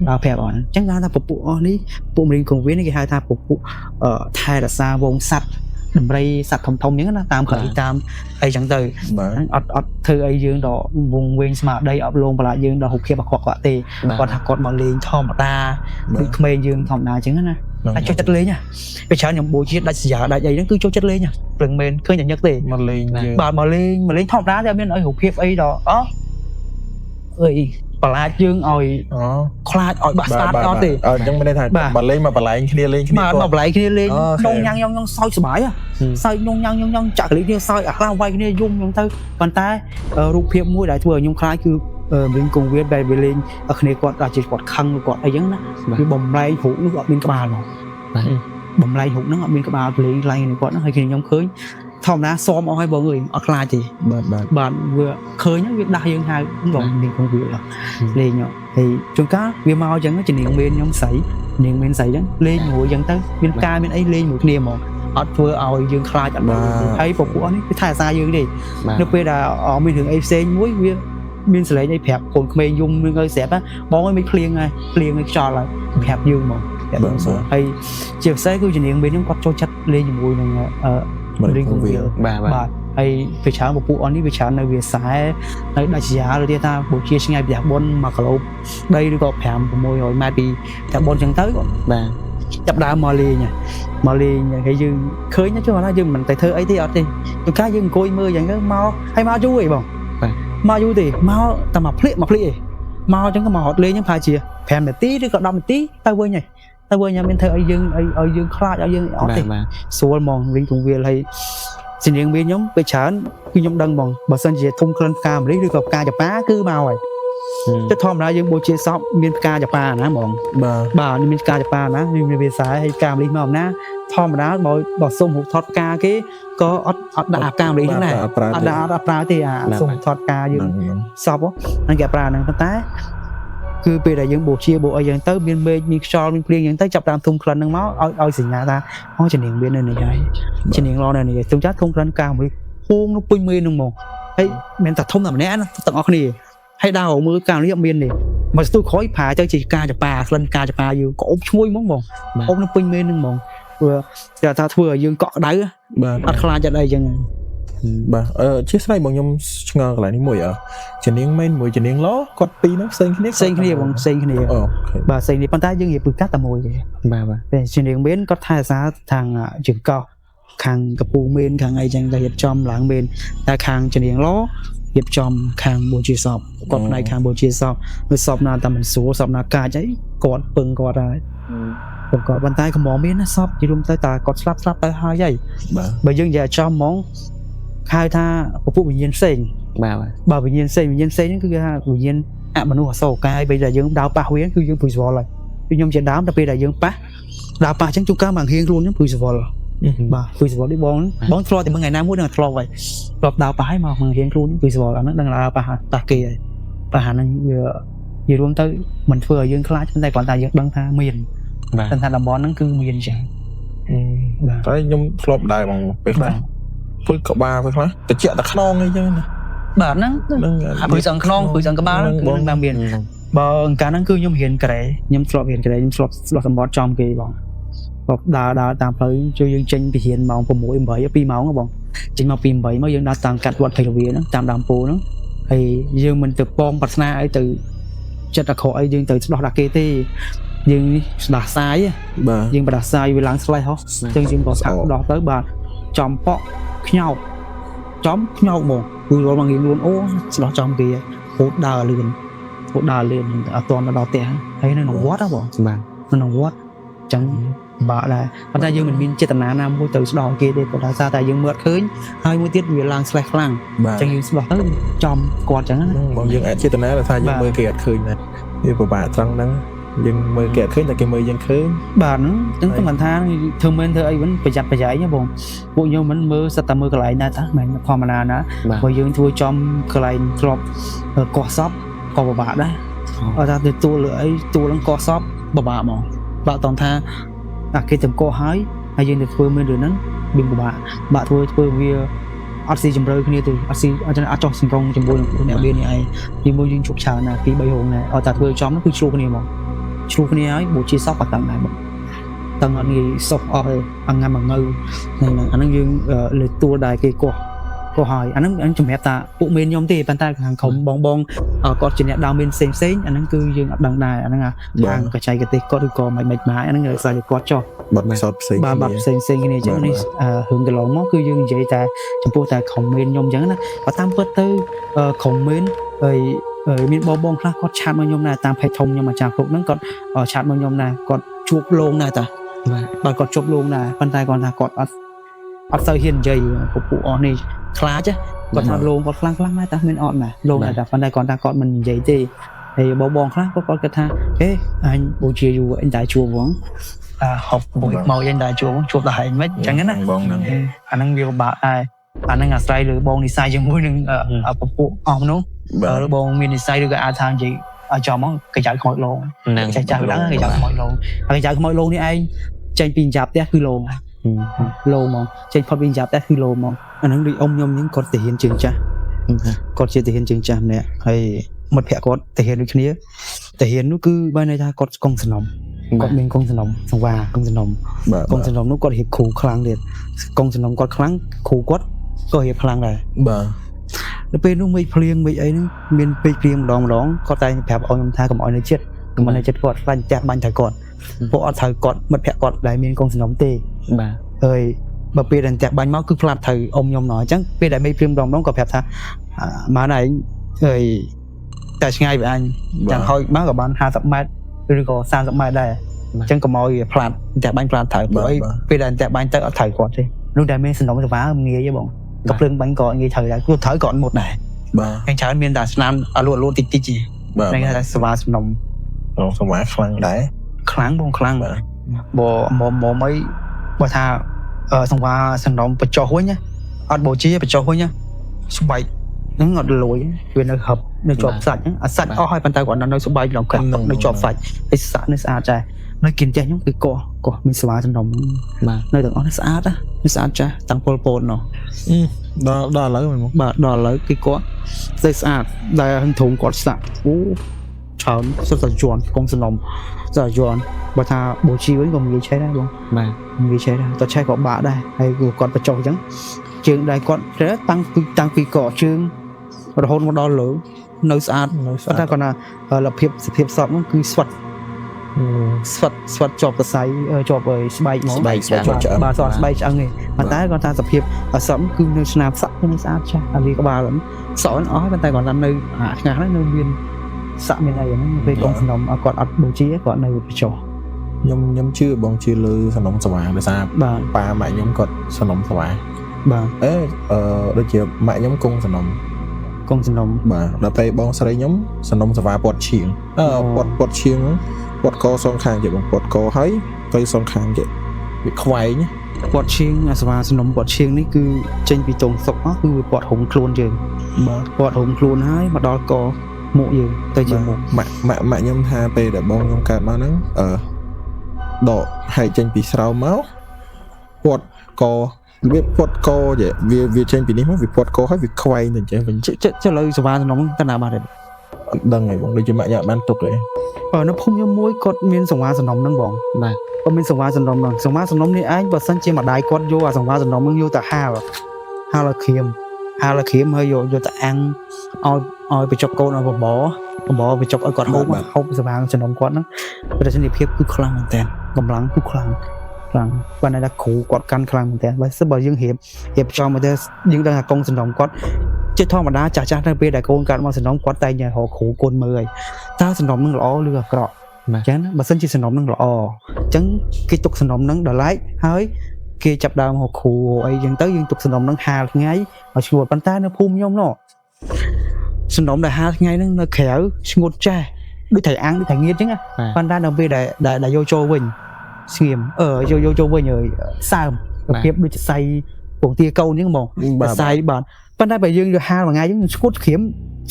ដល់ប្រាប់អស់អញ្ចឹងគេថាពពួកអស់នេះពួកមរៀងកងវានេះគេហៅថាពពួកថែរក្សាវងសัตว์ដំរីសัตว์ធំៗអញ្ចឹងណាតាមក្រៃតាមអីចឹងទៅអត់ធ្វើអីយើងដល់វងវែងស្មារតីអប់រំបន្លាយើងដល់រូបភាពអកទេគាត់ថាគាត់មកលេងធម្មតាដូចក្មេងយើងធម្មតាអញ្ចឹងណាតែចូលចិត្តលេងពេលច្រើនខ្ញុំបូជាដាច់សញ្ញាដាច់អីហ្នឹងគឺចូលចិត្តលេងព្រឹងមែនឃើញតែញឹកទេមកលេងយើងបាទមកលេងធម្មតាតែអត់មានអីរូបភាពអីដល់អើយបន្លាចយើងឲ្យខ្លាចឲ្យបាក់ស្តាតអត់ទេអញ្ចឹងមានន័យថាបើលេងមកបន្លែងគ្នាលេងគ្នាមកបន្លែងគ្នាលេងញងញ៉ាំងសើចសប្បាយសើចញងញ៉ាំងចាក់កលីគ្នាសើចអាខ្លះវាយគ្នាយំអញ្ចឹងទៅប៉ុន្តែរូបភាពមួយដែលធ្វើឲ្យខ្ញុំខ្លាចគឺវិញកងវាដែលវាលេងគ្នាគាត់អាចគាត់ខឹងគាត់អីចឹងណាគឺបំលែងរូបនោះអត់មានក្បាលហ្មងបំលែងរូបហ្នឹងអត់មានក្បាលលេងឡើងគាត់ហ្នឹងហើយខ្ញុំឃើញធម្មតាសមអស់ហើយបងអើយអត់ខ្លាចទេបាទវាឃើញវាដាស់យើងហៅបងនាងកងវាលេងហើយជួនកាលវាមកអញ្ចឹងជំនាញមានខ្ញុំស្រីនាងមានស្រីអញ្ចឹងលេងមួយអញ្ចឹងទៅមានការមានអីលេងមួយគ្នាហ្មងអត់ធ្វើឲ្យយើងខ្លាចអត់បានហើយពពួកនេះវាថែរក្សាយើងទេនៅពេលដែលមានរឿងអីផ្សេងមួយវាមានសលេងអីប្រាប់កូនក្មេងយំនឹងឲ្យស្រាប់បងអើយមិនភ្លៀងឲ្យខ្យល់ឲ្យប្រាប់យើងហ្មងហើយជាពិសេសគឺជំនាញមានខ្ញុំគាត់ចូលចិត្តលេងជាមួយនឹងរៀងកងវាបាទហើយវាច្រើនពពួកអស់នេះវាច្រើននៅវាខ្សែនៅដាច់ស្រាលឬទៀតថាបូជាឆ្ងាយផ្ទះបុន1គីឡូដីឬក៏5-600ម៉ែត្រពីផ្ទះបុនអញ្ចឹងទៅបាទចាប់ដើមមកលេងហើយយើងឃើញchứថាយើងមិនទៅធ្វើអីទេអត់ទេជួនកាលយើងអង្គុយមើលអញ្ចឹងមកហើយមកយូរអីបងមកយូរទេមកតែមកភ្លេចឯងមកអញ្ចឹងក៏មកហត់លេងហ្នឹងប្រហែលជា5នាទីឬក៏10នាទីទៅវិញមានធ្វើអីយើងខ្លាចឲ្យយើងអត់ទេស្រួលហ្មងវិញកងវាលហើយជំនាញមានខ្ញុំពេលច្រើនគឺខ្ញុំដឹងហ្មងបើសិនជាធំក្លិនផ្កាម្លិះឬក៏ផ្កាចប៉ាគឺមកហើយទៅធម្មតាយើងបូជាសពមានផ្កាចប៉ាណាហ្មងបាទមានផ្កាចប៉ាណាមានវាសាយហើយផ្កាម្លិះមកណាធម្មតាបើសុំរូបថតផ្កាគេក៏អត់ដាក់ផ្កាម្លិះហ្នឹងដែរអត់ប្រើទេសុំថតផ្កាយើងសពហ្នឹងគេប្រើហ្នឹងប៉ុន្តែគឺពេលដែលយើងបូជាបូអីយ៉ាងទៅមានមេឃមានខ្យល់មានភ្លៀងយ៉ាងទៅចាប់តាមធំក្លិនហ្នឹងមកឲ្យសញ្ញាថាជំនាញមាននៅនេះហើយជំនាញឡនៅនេះទុំចាស់ធំក្លិនកាមួយហួងនោះពេញមេហ្នឹងមកហើយមានតែធំតែម្នាក់ណាទាំងអស់គ្នាហើយដើរមើលកាលនេះអត់មានទេមកស្ទូក្រោយផាទៅជាការចប៉ាក្លិនការចប៉ាយើងក៏អុបឈ្ងុយហ្មងអុបនៅពេញមេហ្នឹងហ្មងព្រោះគេថាធ្វើឲ្យយើងកក់ដៅបាទអត់ខ្លាចអត់អីចឹងបាទជាស្រ័យបងខ្ញុំឆ្ងល់កន្លែងនេះមួយជំនាញមែនមួយជំនាញឡគាត់ពីរហ្នឹងផ្សេងគ្នាបងផ្សេងគ្នាបាទផ្សេងនេះប៉ុន្តែយើងនិយាយពីកាត់តែមួយទេបាទពេលជំនាញមែនគាត់ថែរក្សាខាងជើងកោះខាងកពូមែនខាងអីចឹងតែរៀបចំឡើងមែនតែខាងជំនាញឡរៀបចំខាងបូជាសពគាត់ផ្នែកខាងបូជាសពវាសពណាតែមិនស្រួលសពណាកាចអីគាត់ពឹងគាត់ហើយគាត់ប៉ុន្តែកំងមានណាសពនិយាយរួមទៅតែគាត់ស្លាប់ទៅហើយបើយើងនិយាយចំហ្មងហៅថាពពួកវិញ្ញាណផ្សេងបាទវិញ្ញាណផ្សេងហ្នឹងគឺគេថាវិញ្ញាណអមនុស្សអសូរកាយពេលដែលយើងដើរប៉ះវាគឺយើងព្រួយស្វល់ហើយពីខ្ញុំជាដើមតែពេលដែលយើងដើរប៉ះអញ្ចឹងជួនកាលមករៀងខ្លួនខ្ញុំព្រួយស្វល់បាទព្រួយស្វល់នេះបងធ្លាប់តែមួយថ្ងៃណាមួយនឹងធ្លាប់ហើយធ្លាប់ដើរប៉ះហើយមករៀងខ្លួនព្រួយស្វល់អាហ្នឹងដឹងដើរប៉ះគេហើយប៉ះអាហ្នឹងវានិយាយរួមទៅមិនធ្វើឲ្យយើងខ្លាចតែគ្រាន់តែយើងដឹងថាមានតែថាតំបន់ហ្នឹងគឺមានអញ្ចឹងបាទតែខ្ញុំធ្លាប់ដើរបងពេលខ្លះ ពុយក្បាលវិញខ្លះតិចតែខ្នងអីចឹងណា បាទហ្នឹងពើសងខ្នងពើសងក្បាលហ្នឹងបានមានបើកាលហ្នឹងគឺខ្ញុំរៀនក្រែខ្ញុំធ្លាប់រៀនក្រែខ្ញុំធ្លាប់សម្បត្តិចំគេបងដើរតាមផ្លូវជួយយើងចេញពីរៀនម៉ោង6 8 2ម៉ោងបងចេញមកពី8មកយើងដើរតាមកាត់វត្តភេរវាហ្នឹងតាមដើមពោហ្នឹងហើយយើងមិនទៅប៉ងប្រាថ្នាអីទៅចិត្តអាក្រក់អីយើងទៅស្ដោះដាក់គេទេយើងស្ដាស់សាយបាទយើងបដាសាយវាឡើងស្លេះហោះអញ្ចឹងយើងក៏ឆាក់ដោះទៅបាទចំប៉ក់ខ្ញោកចំខ្ញោកមកគឺរាល់មករៀនលួនអូស្ដោះចំគេហូតដើរលឿនអត់ទាន់ដល់ផ្ទះហើយនៅក្នុងវត្តហ៎បងបាទនៅក្នុងវត្តអញ្ចឹងបាក់ដែរប៉ុន្តែយើងមិនមានចេតនាណាមួយទៅស្ដោះគេទេគាត់ថាតែយើងមើលឃើញហើយមួយទៀតវាឡើងស្លេះខ្លាំងអញ្ចឹងយើងស្ដោះទៅចំគាត់អញ្ចឹងណាបងយើងអាចចេតនាថាយើងមើលគេអត់ឃើញណាវាពិបាកត្រង់ហ្នឹងយើងមើលគេអត់ឃើញតែគេមើលយើងឃើញបាទហ្នឹងអញ្ចឹងមិនថាធ្វើមែនធ្វើអីវិញប្រយ័ត្នប្រយែងណាបងពួកខ្ញុំមិនមើលសិតតែមើលកន្លែងណាតាមិនធម្មតាណាបើយើងធ្វើចំកន្លែងធ្លាប់កោះសពក៏ពិបាកដែរអត់ថាទៅទួលលើអីទួលហ្នឹងកោះសពពិបាកហ្មងបាក់តង់ថាអាគេទាំងកោះហើយយើងទៅធ្វើមានរឿងហ្នឹងវាពិបាកធ្វើវាអត់ស៊ីជំរឿគ្នាទេអត់ចោះសម្រងជាមួយនឹងអ្នកមាននេះឯងពីមួយយើងជប់ច្រើនណា2 3ហងដែរអត់តែធ្វើចំហ្នឹងគឺឆ្លុះគ្នាហ្មងឆ្លុះគ្នាហើយបូជាសពក៏តាំងដែរបងតាំងអត់ងាយសុខអស់អងាំងើហ្នឹងអាហ្នឹងយើងលើទួលដែរគេកោះហើយអាហ្នឹងជំរាបថាពួកមេនខ្ញុំទេប៉ុន្តែខាងក្រុមបងគាត់ជាអ្នកដើមមានផ្សេងអាហ្នឹងគឺយើងអត់ដឹងដែរអាហ្នឹងខាងកញ្ចៃកទេសគាត់ឬក៏មិនអាហ្នឹងស្អាតគាត់ចោះបាត់សតផ្សេងគ្នាអញ្ចឹងនេះរឿងកន្លងមកគឺយើងនិយាយតែចំពោះតែក្រុមមេនខ្ញុំអញ្ចឹងណាបើតាមពិតទៅក្រុមមេនហើយមានបងខ្លះគាត់ឆាតមកខ្ញុំដែរតាមផេកធំខ្ញុំអាចារ្យគ្រប់ហ្នឹងគាត់ឆាតមកខ្ញុំដែរគាត់ជួបលងដែរតាបាទគាត់ជួបលងដែរប៉ុន្តែគាត់ថាគាត់អត់សូវហ៊ាននិយាយពួកអស់នេះខ្លាចគាត់ថាលងគាត់ខ្លាំងដែរតែមានអត់ណាលងដែរតែប៉ុន្តែគាត់ថាគាត់មិននិយាយទេហើយបងខ្លះគាត់គិតថាអញបូជាយូរអញតែជួបហ្មងហប់មកអញតែជួបតែហែងមិនអញ្ចឹងណាបងហ្នឹងអាហ្នឹងវាពិបាកដែរអាហ្នឹងអាស្រ័យលើបងនិស័យជាមួយនឹងពពួកអស់នោះបើបងមាននិស័យឬក៏អាចថានិយាយឲ្យចំមកកញ្ចៅខ្មោចលងហ្នឹងចាស់ដឹងកញ្ចៅខ្មោចលងហើយកញ្ចៅខ្មោចលងនេះឯងចេញពីចាប់ផ្ទះគឺលងមកចេញផុតពីចាប់ផ្ទះគឺលងមកអាហ្នឹងដូចអ៊ំខ្ញុំហ្នឹងគាត់ទៅហ៊ានជើងចាស់គាត់ជាទៅហ៊ានជើងចាស់ម្នាក់ហើយមិត្តភក្តិគាត់ទៅហ៊ានដូចគ្នាទៅហ៊ាននោះគឺបានន័យថាគាត់កងសំណុំគាត់មានកងសំណុំសង្វាកងសំណុំនោះគាត់រៀបគ្រូខ្លាំងទៀតកងសំណុំគាត់ខ្លាំងគ្រូគាត់ក៏រៀបខ្លាំងដែរបាទដល់ពេលនោះមេឃភ្លៀងមេឃអីហ្នឹងមានពេកភ្លៀងម្ដងគាត់តែប្រាប់ឲ្យខ្ញុំថាកុំឲ្យនៅចិត្តគាត់ខ្លាញ់ផ្ទះបាញ់ត្រូវគាត់ពួកអត់ត្រូវគាត់មិត្តភក្តិគាត់ដែលមានកងសំណុំទេបាទហើយបើពេលដែលផ្ទះបាញ់មកគឺផ្លាត់ត្រូវអ៊ំខ្ញុំណោះអញ្ចឹងពេលដែលមេឃភ្លៀងម្ដងគាត់ប្រាប់ថាម៉ានឯងហើយតែឆ្ងាយពីអញចាំហើយមកក៏បាន50ម៉ែត្រឬក៏30ម៉ែត្រដែរអញ្ចឹងកុំឲ្យផ្លាត់ផ្ទះបាញ់ផ្លាត់ត្រូវព្រោះអីពេលដែលផ្ទះបាញ់ទៅអត់ត្រូវគាត់ទេនោះដែលមានសំណុំសវ៉ាងាយទេបងក៏ភ្លើងបាញ់ក៏ងាយត្រូវដែរគឺត្រូវក៏អត់មុតដែរបាទអញ្ចឹងច្រើនមានតែស្នាមលួតិចទេហ្នឹងគេថាសវ៉ាសំណុំសវ៉ាខ្លាំងដែរខ្លាំងបងខ្លាំងបើមកអីបើថាសង្វាសំណុំបញ្ចុះវិញអត់បូជាបញ្ចុះវិញស្បែកហ្នឹងអត់លួយវានៅហឹបនៅជាប់សាច់ហ្នឹងអាសាច់អស់ហើយប៉ុន្តែគាត់នៅស្បែកក្នុងក្រាស់នៅជាប់សាច់ហើយសាក់នៅស្អាតចាស់នៅគិនចេះខ្ញុំគឺកោះមានស្វាសំណុំបាទនៅទាំងអស់នេះស្អាតស្អាតចាស់តាំងពលពតនោះដល់ឥឡូវហ្មងបាទដល់ឥឡូវគឺគាត់ស្អាតដែលហឹងធំគាត់សាក់អូច្រើនសុទ្ធតែជន់កងសំណុំតែជន់បើថាបូជាវិញក៏ងាយឆេះដែរបងបាទងាយឆេះដែរតែឆេះក៏បាក់ដែរហើយគាត់បញ្ចុះអញ្ចឹងជើងដៃគាត់តាំងពីកជើងរហូតមកដល់លើនៅស្អាតប៉ុន្តែគាត់ថាលភាពសភាពសពនោះគឺស្វិតជាប់សរសៃជាប់ស្បែកមកស្បែកជាប់ឆ្អឹងបាទស្បែកឆ្អឹងនេះប៉ុន្តែគាត់ថាសភាពសពគឺនៅស្នាមសាក់គឺស្អាតចាស់អាលីក្បាលសក់អស់ប៉ុន្តែគាត់ថានៅឆ្ងាស់ហ្នឹងនៅមានសាក់មានអីហ្នឹងពេលកងសំណុំគាត់អត់បូជាគាត់នៅបញ្ចុះខ្ញុំជឿបងជឿលើសំណុំសវ៉ាដោយសារប៉ាម៉ាក់ខ្ញុំគាត់សំណុំសវ៉ាបាទដូចជាម៉ាក់ខ្ញុំកងសំណុំបាទដល់ពេលបងស្រីខ្ញុំសំណុំសវ៉ាពាត់ឈៀងពាត់ឈៀងពាត់កសងខាងជាបងពាត់កហើយទៅសងខាងជាវាខ្វែងពាត់ឈៀងសវ៉ាសំណុំពាត់ឈៀងនេះគឺចេញពីតងសុកគឺវាពាត់ហុំខ្លួនយើងបាទពាត់ហុំខ្លួនហើយមកដល់កមុខយើងទៅជាមុខម៉ាក់ខ្ញុំថាពេលដែលបងខ្ញុំកើតមកហ្នឹងដកហែកចេញពីស្រោមមកពាត់ក វាពាត់កចេះវាចេញពីនេះមកវាពាត់កហើយវាខ្វែងទៅចេះវិញចុះលើសវ៉ាសំណុំទៅណាបាត់ទេ អត់ដឹងហីបងដូចជាម៉ាក់ញ៉ាំបានទុកទេ នៅភូមិខ្ញុំមួយគាត់មានសង្វារសំណុំហ្នឹងបងបាទគាត់មានសង្វារសំណុំហ្នឹងសង្វារសំណុំនេះឯងបើសិនជាម្ដាយគាត់យកអាសង្វារសំណុំហ្នឹងយកទៅហាលក្រៀមហើយយកទៅអាំងឲ្យបញ្ចុកកូនឲ្យបបបញ្ចុកឲ្យគាត់ហូបសង្វារសំណុំគាត់ហ្នឹងប្រសិទ្ធភាពគឺខ្លាំងមែនតើកម្លាំងគឺខ្លាំងបើណែថាគ្រូគាត់កាន់ខ្លាំងមែនតើបើយើងរៀបចំមកទៅយើងដឹងថាកូនសំណុំគាត់ជាធម្មតាចាស់ទៅពេលដែលកូនកើតមកសំណុំគាត់តែងតែរកគ្រូកូនមើលហើយតើសំណុំនឹងល្អឬអាក្រក់អញ្ចឹងបើសិនជាសំណុំនឹងល្អអញ្ចឹងគេទុកសំណុំនឹងដល់ឡែកហើយគេចាប់ដើមរកគ្រូអីអញ្ចឹងទៅយើងទុកសំណុំនឹងហាលថ្ងៃឲ្យស្ងួតប៉ុន្តែនៅភូមិខ្ញុំនោះសំណុំដែលហាលថ្ងៃហ្នឹងនៅក្រៅស្ងួតចាស់ដូចត្រីអាំងដូចត្រីងៀតអញ្ចឹងប៉ុន្តែនៅពេលដែលយកចូលវិញស្ងៀមយកចូលវិញហើយសើមភាពដូចសៃពងទាកូនអញ្ចឹងហ្មងសៃបាទប៉ុន្តែបើយើងយកហាលមួយថ្ងៃយើងស្ងួតក្រៀម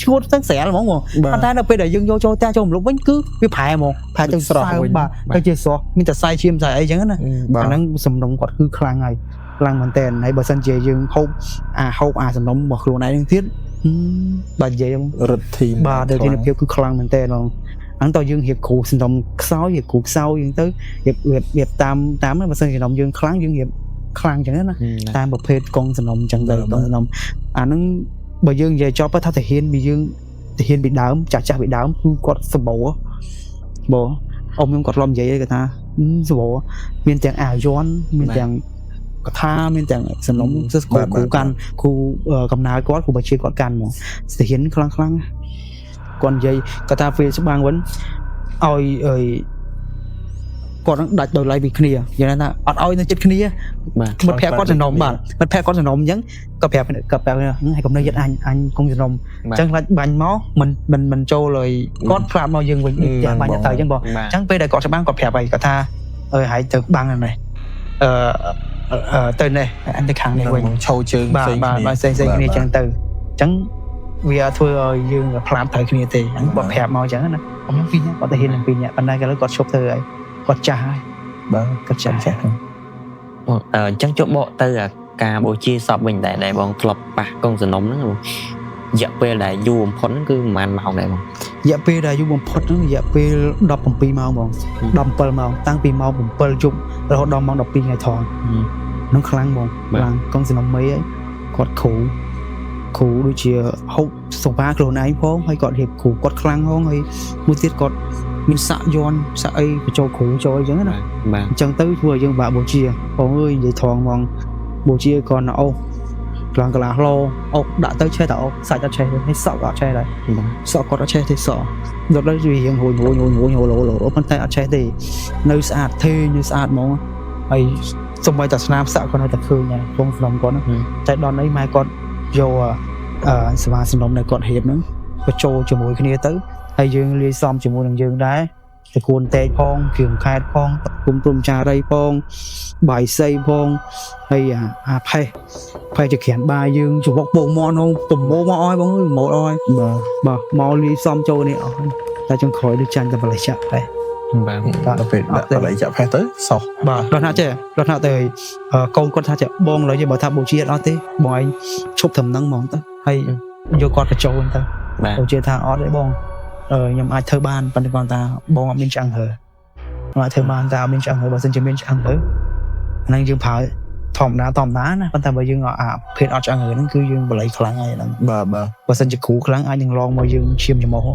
ស្ងួតទាំងស្រាលហ្មងប៉ុន្តែនៅពេលដែលយើងយកចូលផ្ទះចូលម្លប់វិញគឺវាប្រែហ្មងប្រែទៅស្រស់វិញបាទទៅជាស្រស់មានតែសៃឈាមស្អីអីចឹងណាអាហ្នឹងសំណុំគាត់គឺខ្លាំងហើយខ្លាំងមែនតើហើយបើសិនជាយើងហូបអាសំណុំរបស់ខ្លួនឯងទៀតបាទនិយាយរឹតធីបាទទៅទីភាពគឺខ្លាំងមែនតើហ្មងអញ្ចឹងតើយើងរៀបគ្រូសំណុំខ្សោយរៀបគ្រូខ្សោយយើងទៅរៀបតាមបើសិនជាសំណុំយើងខ្លាំងយើងរៀបខ្លាំងចឹងណាតាមប្រភេទកងសំណុំចឹងទៅកងសំណុំអាហ្នឹងបើយើងនិយាយចប់ថាទាហានពីដើមចាស់ពីដើមគឺគាត់សម្បូរបងអ៊ំខ្ញុំគាត់លំនិយាយគាត់ថាសម្បូរមានទាំងអាយ័នមានទាំងកថាមានទាំងសំណុំសិស្សគ្រូកាន់គ្រូកំណើតគាត់គ្រូបច្ចេកគាត់កាន់ហ្មងទាហានខ្លាំងគាត់និយាយគាត់ថាពេលច្បាំងវិញឲ្យគាត់នឹងដាច់ដោយឡែកពីគ្នាយ៉ាងណាអត់ឲ្យនៅចិត្តគ្នាមិត្តភក្តិគាត់សំណុំបាទមិត្តភក្តិគាត់សំណុំអញ្ចឹងក៏ប្រាប់ហើយកុំនៅយិតអញគង់សំណុំអញ្ចឹងខ្លាចបាញ់មកមិនចូលឲ្យគាត់ផ្លាត់មកយើងវិញតែបាញ់ទៅអញ្ចឹងបងអញ្ចឹងពេលដែលគាត់ច្បាំងគាត់ប្រាប់ហើយគាត់ថាហើយទៅបាំងនេះទៅនេះអញទៅខាងនេះវិញឈោជើងផ្សេងគ្នាអញ្ចឹងទៅអញ្ចឹងវាធ្វើឲ្យយើងផ្លាត់ត្រូវគ្នាទេអញ្ចឹងគាត់ប្រាប់មកអញ្ចឹងណាខ្ញុំពីរនាក់គាត់ទៅហ៊ានពីរនាក់ប៉ុន្តែឥឡូវគាត់ឈប់ធ្វើហើយគាត់ចាស់ហើយបាទគាត់ចាស់អញ្ចឹងចុះបកទៅការបូជាសពវិញដែលបងធ្លាប់ប៉ះកងសំណុំហ្នឹងរយៈពេលដែលយូរបំផុតហ្នឹងគឺប្រហែលម៉ោងដែរបងរយៈពេលដែលយូរបំផុតហ្នឹងរយៈពេល17ម៉ោងបង17ម៉ោងតាំងពីម៉ោង7យប់រហូតដល់ម៉ោង12ថ្ងៃត្រង់ហ្នឹងខ្លាំងបងខ្លាំងកងសំណុំមេឯងគាត់គ្រូដូចជាហូបសង្វារខ្លួនឯងផងហើយគាត់រៀបគ្រូគាត់ខ្លាំងផងហើយមួយទៀតគាត់មានសាក់យន់សាក់អីបញ្ចូលគ្រូចូលអីចឹងណាបាទអញ្ចឹងទៅធ្វើឲ្យយើងបាក់បូជាបងអើយនិយាយថងហ្មងបូជាគាត់ណាអូខ្លាំងកន្លះឡអុកដាក់ទៅឆេះតែអុកសាច់អត់ឆេះទេសក់ក៏អត់ឆេះដែរសក់គាត់អត់ឆេះទេសក់ដល់ទៅវារៀងហួយលោប៉ុន្តែអត់ឆេះទេនៅស្អាតទេនៅស្អាតហ្មងហើយសូម្បីតែស្នាមសាក់គាត់នៅតែឃើញដែរក្នុងស្នំគាត់តែដល់នេះម៉ែគាត់យកសមាសំណុំដែលគាត់រៀបហ្នឹងបញ្ចូលជាមួយគ្នាទៅហើយយើងលាយសំជាមួយនឹងយើងដែរតកូនតេកផងគ្រឿងខែតផងគុំព្រំចារីផងបាយសីផងហើយអាផេះជាក្រានបាយយើងច្រមុកពងមកនោះប្រមូលមកអស់បងអើយមកអស់បាទមកលាយសំចូលនេះអស់តែចុងក្រោយដូចចាញ់តែបលិចផេះបាទដល់ពេលដាក់បលិចផេះទៅសោះបាទរត់ណាស់ទៅកូនគាត់ថាចេះបងឡើយបើថាបូជាអត់ទេបងឯងឈប់ត្រឹមហ្នឹងហ្មងទៅហើយយកគាត់បញ្ចូលទៅបូជាថាអត់ទេបងខ្ញុំអាចធ្វើបានប៉ុន្តែគាត់ថាបងអត់មានចាំងហើខ្ញុំអាចធ្វើបានតែអត់មានចាំងហើបើសិនជាមានចាំងហើអាហ្នឹងយើងប្រើធម្មតាណាប៉ុន្តែបើយើងភេទអត់ចាំងហើហ្នឹងគឺយើងបល័យខ្លាំងហើយហ្នឹងបាទបើសិនជាគ្រូខ្លាំងអាចនឹងឡងមកយើងឈាមច្រមុះ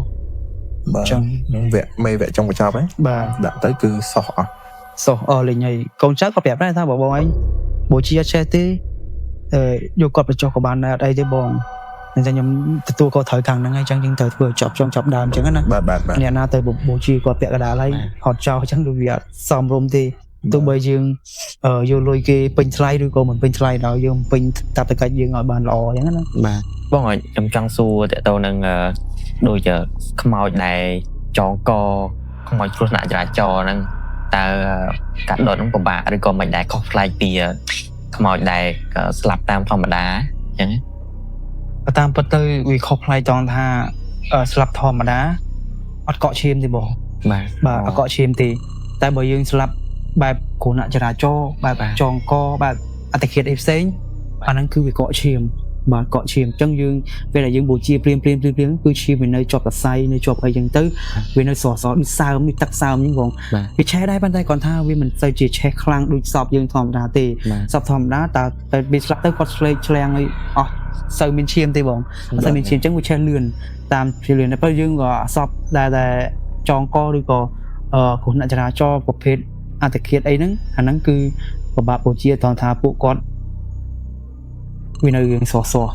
បាទចឹងនឹងវគ្គចុងបញ្ចប់ហ៎បាទដាក់ទៅគឺសោះអស់សោះលេងហើយកូនចៅក៏ប្រាប់ដែរថាបងឯងបូជាអត់ចេះទេយកគាត់បញ្ចុះក៏បានដែរអត់អីទេបងអញ្ចឹងខ្ញុំទទួលគាត់ត្រូវខាងហ្នឹងហើយអញ្ចឹងយើងត្រូវធ្វើចប់ដើមអញ្ចឹងណាបាទអ្នកណាទៅបូជាគាត់ពាក់កណ្ដាលហើយហត់ចោលអញ្ចឹងវាអត់សមរម្យទេទោះបីយើងយកលុយគេពេញថ្លៃឬក៏មិនពេញថ្លៃដល់យើងពេញតាប់តកាច់យើងឲ្យបានល្អអញ្ចឹងណាបាទបងខ្ញុំចង់សួរតើតើនឹងដូចជាខ្មោចដែលចងកខ្មោចគ្រោះថ្នាក់ចរាចរណ៍ហ្នឹងតើកាត់ដុតហ្នឹងពិបាកឬក៏មិនដែរខុសប្លែកពីខ្មោចដែលស្លាប់តាមធម្មតាអញ្ចឹងតាមពិតទៅវាខុសប្លែកតងថាស្លាប់ធម្មតាអត់កក់ឈាមទេបងបាទអត់កក់ឈាមទេតែបើយើងស្លាប់បែបគ្រោះថ្នាក់ចរាចរណ៍បែបចងកបែប អត្តឃាតអីផ្សេងអាហ្នឹងគឺវាកកឈាមបាទកកឈាមអញ្ចឹងយើងពេលដែលយើងបូជាព្រាមគឺឈាមវានៅជាប់សរសៃនៅជាប់អីចឹងទៅវានៅស្រស់ដូចសើមដូចទឹកសើមចឹងបងវាឆេះដែរប៉ុន្តែគាត់ថាវាមិនសូវជាឆេះខ្លាំងដូចសពយើងធម្មតាទេសពធម្មតាតែពេលស្លាប់ទៅគាត់ឆ្លងឲ្យអស់សូវមានឈាមទេបងអត់សូវមានឈាមអញ្ចឹងវាឆេះលឿនតាមជាលឿនតែពេលយើងក៏សពដែលចងកឬក៏គ្រោះថ្នាក់ចរាចរណ៍ប្រភេទអត្តឃាតអីហ្នឹងអាហ្នឹងគឺពិបាកបូជាតោះថាពួកគាត់វានៅយើងស្រស់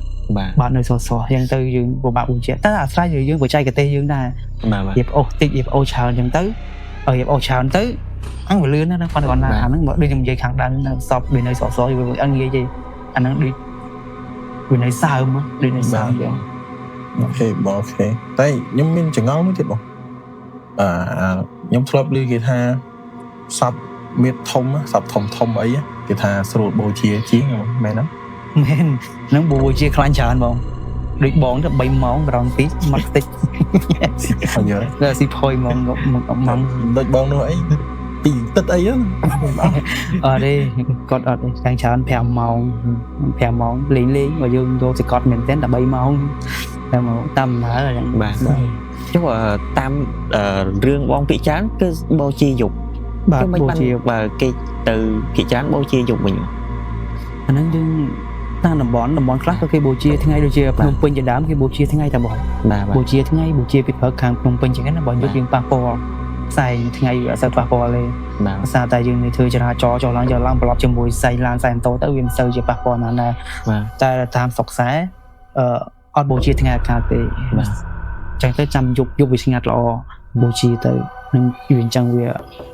បាទនៅស្រស់យ៉ាងទៅយើងពិបាកបូជាតែអាស្រ័យលើយើងបច្ចេកទេសយើងដែរបាទរៀបអូសតិចរៀបអូសច្រើនអញ្ចឹងទៅរៀបអូសច្រើនទៅអង្គវាលឿនណាស់ប៉ុន្តែគាត់ណាអាហ្នឹងបើដូចខ្ញុំនិយាយខាងដើមនៅសពវានៅស្រស់វាអត់ងាយទេអាហ្នឹងដូចវានៅសើមដូចនៅសើមចឹងអូខេបងអូខេតែខ្ញុំមានចង្អុលមួយទៀតបងខ្ញុំធ្លាប់ឮគេថាសពមៀតធំសពធំអីគេថាស្រួលបូជាជាងមែនទេមែននឹងបូជាខ្លាញ់ច្រើនបងដូចបងទៅ3ម៉ោងក្រោមពីមកតិចហើយដល់ស៊ីផុយម៉ោងដូចបងនោះអីពីទឹកអីហ្នឹងអត់ទេគាត់អត់ខាងច្រើន5ម៉ោងលេងមកយើងយកសកត់មែនតើតែ3ម៉ោងតែមកតាមដើរហ្នឹងបាទចុះតាមរឿងបងពិចារគឺបូជាយុគបាទបូជាបើគេទៅពិចារបូជាយុគវិញអាហ្នឹងយើងតាមតំបន់ខ្លះក៏គេបូជាថ្ងៃដូចជាភ្នំពេញជាដើមគេបូជាថ្ងៃតែបងបូជាថ្ងៃបូជាពីព្រឹកខាងភ្នំពេញចឹងណាបើយុគយើងប៉ះពាល់ផ្សែងថ្ងៃអត់សូវប៉ះពាល់ទេភាសាតែយើងធ្វើចរាចរណ៍ចុះឡើងប្រឡប់ជាមួយផ្សែងឡានផ្សែងម៉ូតូទៅវាមិនសូវជាប៉ះពាល់ណាស់តែតាមសុកខ្សែអត់បូជាថ្ងៃអាកាសទេចឹងទៅចាំយុគវាស្ងាត់ល្អបូជាទៅនឹងវាអញ្ចឹងវា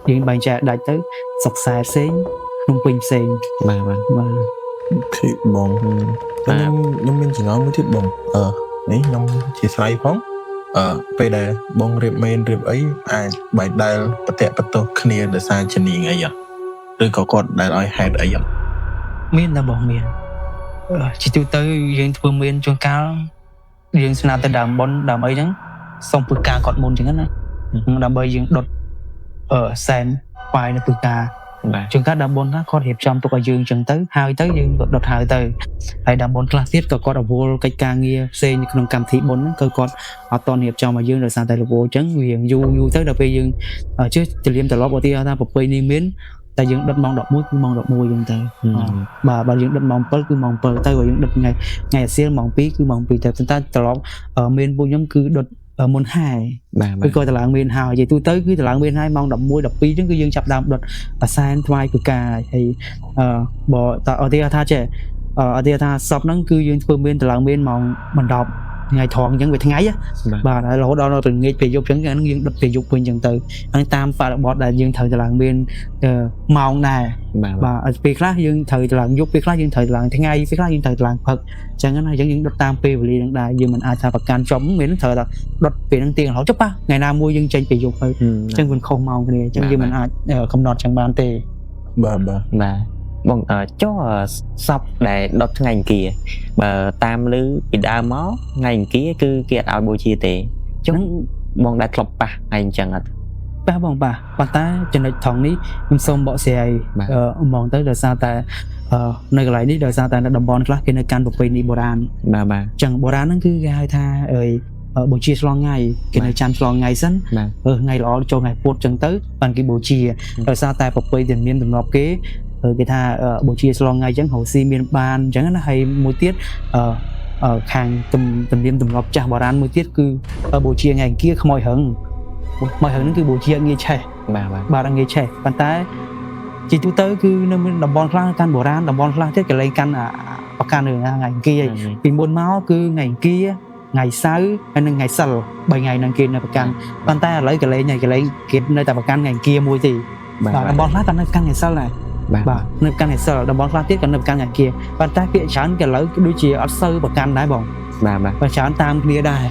យើងបែងចែកដាច់ទៅសុកខ្សែផ្សេងភ្នំពេញផ្សេងបាទគឺបងខ្ញុំមានចង្អុលមួយទៀតបងនេះខ្ញុំជាស្រ័យផងពេលដែលបងរៀបមេនរៀបអីអាចបែកដែលបតៈបតោគ្នាដោយសារជំនាញអីឬក៏គាត់ដែលឲ្យហេតុអីមានតែបងមានជាទូទៅយើងធ្វើមេនជួនកាលយើងស្នើទៅដើមប៉ុនដើមអីចឹងសុំពឹកការគាត់មុនចឹងណាដើម្បីយើងដុតសែនប៉ាយនៅពឹកការជួនកាលដើមប៉ុនណាគាត់រៀបចំទុកឲ្យយើងចឹងទៅហើយទៅយើងដុតហើយទៅហើយដើមប៉ុនខ្លះទៀតក៏គាត់រវល់កិច្ចការងារផ្សេងនៅក្នុងកម្មវិធីប៉ុនហ្នឹងគឺគាត់អត់តរៀបចំឲ្យយើងដោយសារតែរវល់ចឹងវាយូរទៅដល់ពេលយើងជឿទលាមត្រឡប់ឧទាហរណ៍ថាប្រពៃនេះមានតែយើងដុតម៉ោង11គឺម៉ោង11យើងទៅបាទបើយើងដុតម៉ោង7គឺម៉ោង7ទៅបើយើងដុតថ្ងៃអាសៀលម៉ោង2គឺម៉ោង2ទៅប៉ុន្តែត្រឡប់មានពួកខ្ញុំគឺដុតមុនហើយគឺក៏តឡើងមានហើយនិយាយទូទៅគឺតឡើងមានហើយម៉ោង11 12ចឹងគឺយើងចាប់ដើមដុតអាសែនថ្វាយគឺការហើយបើតអត់ទេថាចេះអត់ទេថាសពហ្នឹងគឺយើងធ្វើមានតឡើងមានម៉ោង10ថ្ងៃត្រង់អញ្ចឹងវាថ្ងៃបាទហើយរហូតដល់រងាចពេលយប់អញ្ចឹងហ្នឹងយើងដុតពេលយប់វិញអញ្ចឹងទៅហើយតាមបរិបទដែលយើងត្រូវតឡើងមានម៉ោងដែរបាទពេលខ្លះយើងត្រូវតឡើងយប់ពេលខ្លះយើងត្រូវតឡើងថ្ងៃពេលខ្លះយើងត្រូវតឡើងព្រឹកអញ្ចឹងណាយើងដុតតាមពេលវេលាហ្នឹងដែរយើងមិនអាចថាប្រកាន់ចំមានត្រូវតែដុតពេលហ្នឹងទៀងរហូតចុះប៉ះថ្ងៃណាមួយយើងចេញពេលយប់ទៅអញ្ចឹងវាខុសម៉ោងគ្នាអញ្ចឹងយើងមិនអាចកំណត់ចឹងបានទេបាទបងចុះសពដែលដុតថ្ងៃអង្គារបើតាមឮពីដើមមកថ្ងៃអង្គារគឺគេអត់ឲ្យបូជាទេចុះបងដែលធ្លាប់ប៉ះឯងចឹងអត់ប៉ះបងប៉ះប៉ុន្តែចំណុចថងនេះខ្ញុំសូមបកស្រាយហ្មងទៅដោយសារតែនៅកន្លែងនេះដោយសារតែនៅតំបន់ខ្លះគេនៅកាន់ប្រពៃណីបុរាណបាទអញ្ចឹងបុរាណហ្នឹងគឺគេហៅថាបូជាឆ្លងថ្ងៃគេនៅចាំឆ្លងថ្ងៃសិនថ្ងៃល្អចូលថ្ងៃពុធអញ្ចឹងទៅបានគេបូជាដោយសារតែប្រពៃដែលមានទម្លាប់គេថាបូជាឆ្លងថ្ងៃអញ្ចឹងរកស៊ីមានបានអញ្ចឹងណាហើយមួយទៀតខាងទំនៀមទម្លាប់ចាស់បុរាណមួយទៀតគឺបូជាថ្ងៃអង្គារខ្មោចរឹងហ្នឹងគឺបូជាងាយឆេះបាទងាយឆេះប៉ុន្តែជាទូទៅគឺនៅតំបន់ខ្លះកាន់បុរាណតំបន់ខ្លះទៀតក៏លែងកាន់ប្រកាន់រឿងថ្ងៃអង្គារពីមុនមកគឺថ្ងៃអង្គារថ្ងៃសៅរ៍ហើយនិងថ្ងៃសិល3ថ្ងៃហ្នឹងគេនៅប្រកាន់ប៉ុន្តែឥឡូវក៏លែងគេនៅតែប្រកាន់ថ្ងៃអង្គារមួយទេបាទតំបន់ខ្លះក៏នៅកាន់ថ្ងៃសិលដែរបាទនៅកាន់ថ្ងៃសិលតំបន់ខ្លះទៀតក៏នៅប្រកាន់ថ្ងៃអង្គារប៉ុន្តែពាក្យច្រើនក៏ឥឡូវដូចជាអត់សូវប្រកាន់ដែរបងបាទច្រើនតាមគ្នាដែរ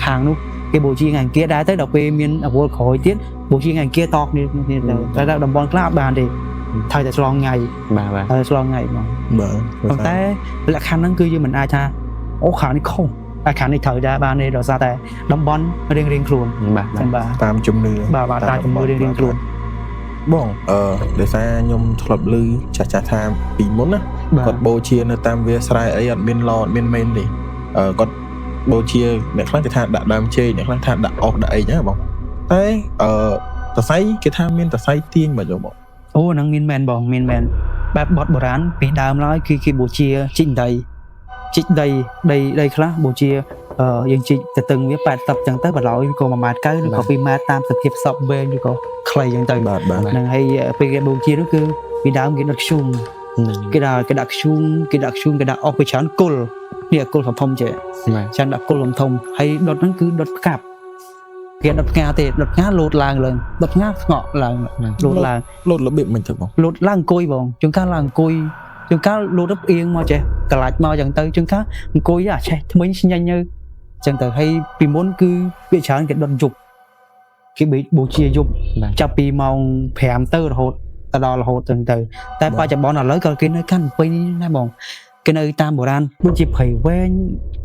ខាងនោះគេបូជាថ្ងៃអង្គារដែរទៅដល់ពេលមានអវល់ក្រោយទៀតបូជាថ្ងៃអង្គារតគ្នាទៅតែតំបន់ខ្លះអត់បានទេត្រូវតែឆ្លងថ្ងៃបាទឆ្លងថ្ងៃបងប៉ុន្តែលក្ខខណ្ឌហ្នឹងគឺយើងមិនអាចថាអូខាងនេះខុសតែខាងនេះត្រូវដែរបានទេដោយសារតែតំបន់រៀងខ្លួនបាទតាមជំនឿបាទតាមជំនឿរៀងខ្លួន បងដោយសារខ្ញុំធ្លាប់ឮចាស់ថាពីមុនណាគាត់បូជានៅតាមវាស្រែអីអត់មានឡអត់មានមេនទេគាត់បូជាអ្នកខ្លះគេថាដាក់ដើមចេកអ្នកខ្លះថាដាក់អុសដាក់អីចឹងបងតែតសៃគេថាមានតសៃទាញមកយកបងអូហ្នឹងមានមែនបងមានមែនបែបបត់បុរាណពីដើមឡើយគឺគេបូជាជីកដីខ្លះបូជាយើងជីកទៅទឹងវា80ចឹងទៅបន្លោយក៏1.9 ម៉ែត្រឬក៏2 ម៉ែត្រតាមសភាពសពវែងឬក៏ខ្លីចឹងទៅហ្នឹងហើយពេលគេបូជានោះគឺពីដើមគេដុតខ្ជុំគេដាក់ខ្ជុំគេដាក់អស់ពីច្រើនគុលនេះគុលធំចេះច្រើនដាក់គុលធំហើយដុតហ្នឹងគឺដុតផ្កាប់គេដុតផ្កាទេដុតផ្កាលោតឡើងដុតផ្កាស្ងក់ឡើងលោតរបៀបមិនទៅបងលោតឡើងអង្គុយបងជួនកាលឡើងអង្គុយជួនកាលលោតទៅផ្អៀងមកចេះកលាច់មកចឹងទៅជួនកាលអង្គុយអាឆេះថ្មិញស្ញាញ់ទៅចឹងទៅហើយពីមុនគឺវាច្រើនគេដុតយប់គេបូជាយប់ចាប់ពីម៉ោង5ទៅរហូតចឹងទៅតែបច្ចុប្បន្នឥឡូវក៏គេនៅកាន់ពេញដែរបងគេនៅតាមបុរាណដូចជាព្រៃវែង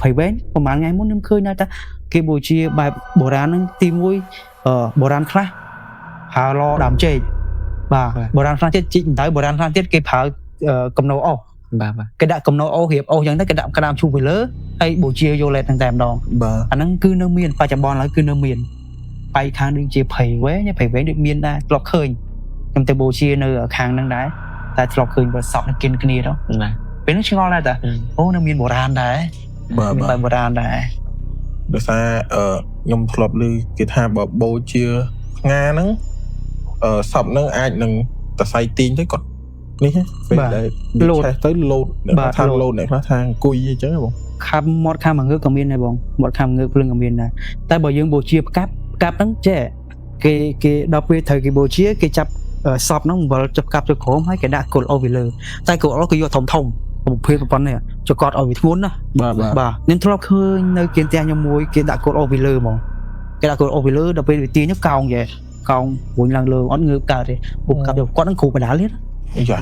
ប្រហែលថ្ងៃមុនខ្ញុំឃើញថាគេបូជាបែបបុរាណហ្នឹងទី1បុរាណខ្លះប្រើឡដើមចេកបាទបុរាណខ្លះទៀតជីកដៅបុរាណខ្លះទៀតគេប្រើកំណោអុសបាទគេដាក់កំណោអុសរៀបអុសចឹងទៅគេដាក់ក្តាមឈូសពីលើហើយបូជាយកលេតហ្នឹងតែម្ដងអាហ្នឹងគឺនៅមានបច្ចុប្បន្នឡើយគឺនៅមានបែកខាងដូចជាព្រៃវែងដូចមានដែរធ្លាប់ឃើញខ្ញុំទៅបូជានៅខាងហ្នឹងដែរតែធ្លាប់ឃើញបើសពនឹងกินគ្នាទៅបាទពេលហ្នឹងឆ្ងល់ដែរតាអូនៅមានបុរាណដែរបាទបុរាណដែរដោយសារខ្ញុំធ្លាប់ឮគេថាបើបូជាផ្ងាហ្នឹងសពហ្នឹងអាចនឹងតសៃទីងទៅគាត់នេះពេលដែលលោតទៅលោតអ្នកថាលោតអ្នកខ្លះថាអង្គុយអញ្ចឹងបងខាំមាត់ខាំងើកក៏មានដែរបងមាត់ខាំងើកភ្លឹងក៏មានដែរតែបើយើងបូជាផ្កាប់ហ្នឹងចេះគេដល់ពេលត្រូវគេបូជាគេចាប់សពហ្នឹងបង្វិលចាប់កាប់ទៅក្រោមហើយគេដាក់គល់អូសពីលើតែគល់អូសគេយកធំប្រភេទប៉ុណ្ណេះចកត់ឲ្យវាធ្ងន់ណាបាទខ្ញុំធ្លាប់ឃើញនៅគៀនផ្ទះខ្ញុំមួយគេដាក់គល់អូសពីលើហ្មងគេដាក់គល់អូសពីលើដល់ពេលវាទាញទៅកោងរួញឡើងលើអត់ងើបកើតទេពុកកាប់គាត់នឹងគ្រូបដាលទៀតយ៉ា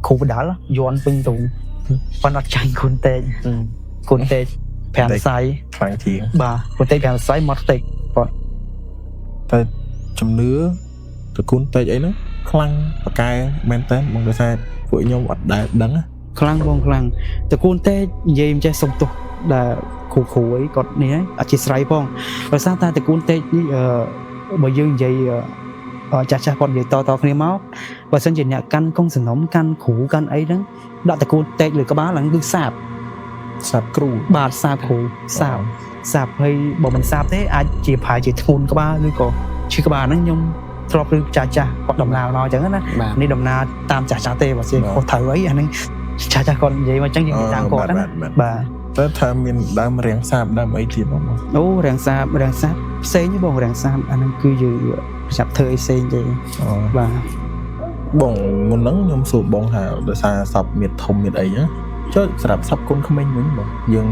គ្រូបដាលយន់ពេញទូប៉ុន្តែអត់ចាញ់គុណតេក5សៃខ្លាំងជាងបាទគុណតេក5សៃមកតេកគាត់តែជំនឿតគុណតេកអីហ្នឹងខ្លាំងប៉កែមែនតើបងដោយសារពួកខ្ញុំអត់ដែលដឹងខ្លាំងបងខ្លាំងតកូនតេនិយាយមិនចេះសុំទោសដែលគ្រូអីគាត់នេះអធិស្ឋានផងដោយសារតែតកូនតេនេះបើយើងនិយាយចាស់គាត់និយាយតគ្នាមកបើសិនជាអ្នកកាន់កុងសំណុំកាន់គ្រូកាន់អីហ្នឹងដាក់តកូនតេលើក្បាលហ្នឹងគឺសាបគ្រូបាទសាបគ្រូសាបហើយបើមិនសាបទេអាចជាប្រហែលជាធ្ងន់ក្បាលឬក៏ឈឺក្បាលហ្នឹងខ្ញុំធ្លាប់ឬចាស់គាត់ដំណើរមកអញ្ចឹងណានេះដំណើរតាមចាស់ទេបើជាខុសត្រូវអីអាហ្នឹងចាស់គាត់និយាយមកអញ្ចឹងយើងតាមគាត់ហ្នឹងបាទតែថាមានដើមរាំងសាបដើមអីទៀតបងអូរាំងសាបផ្សេងទេបងរាំងសាបអាហ្នឹងគឺយើងចាប់ធ្វើអីផ្សេងទេបាទបងមុនហ្នឹងខ្ញុំសួរបងថាដោយសារសពមានធំមានអីណាចុះសម្រាប់សពកូនក្មេងវិញបងយើង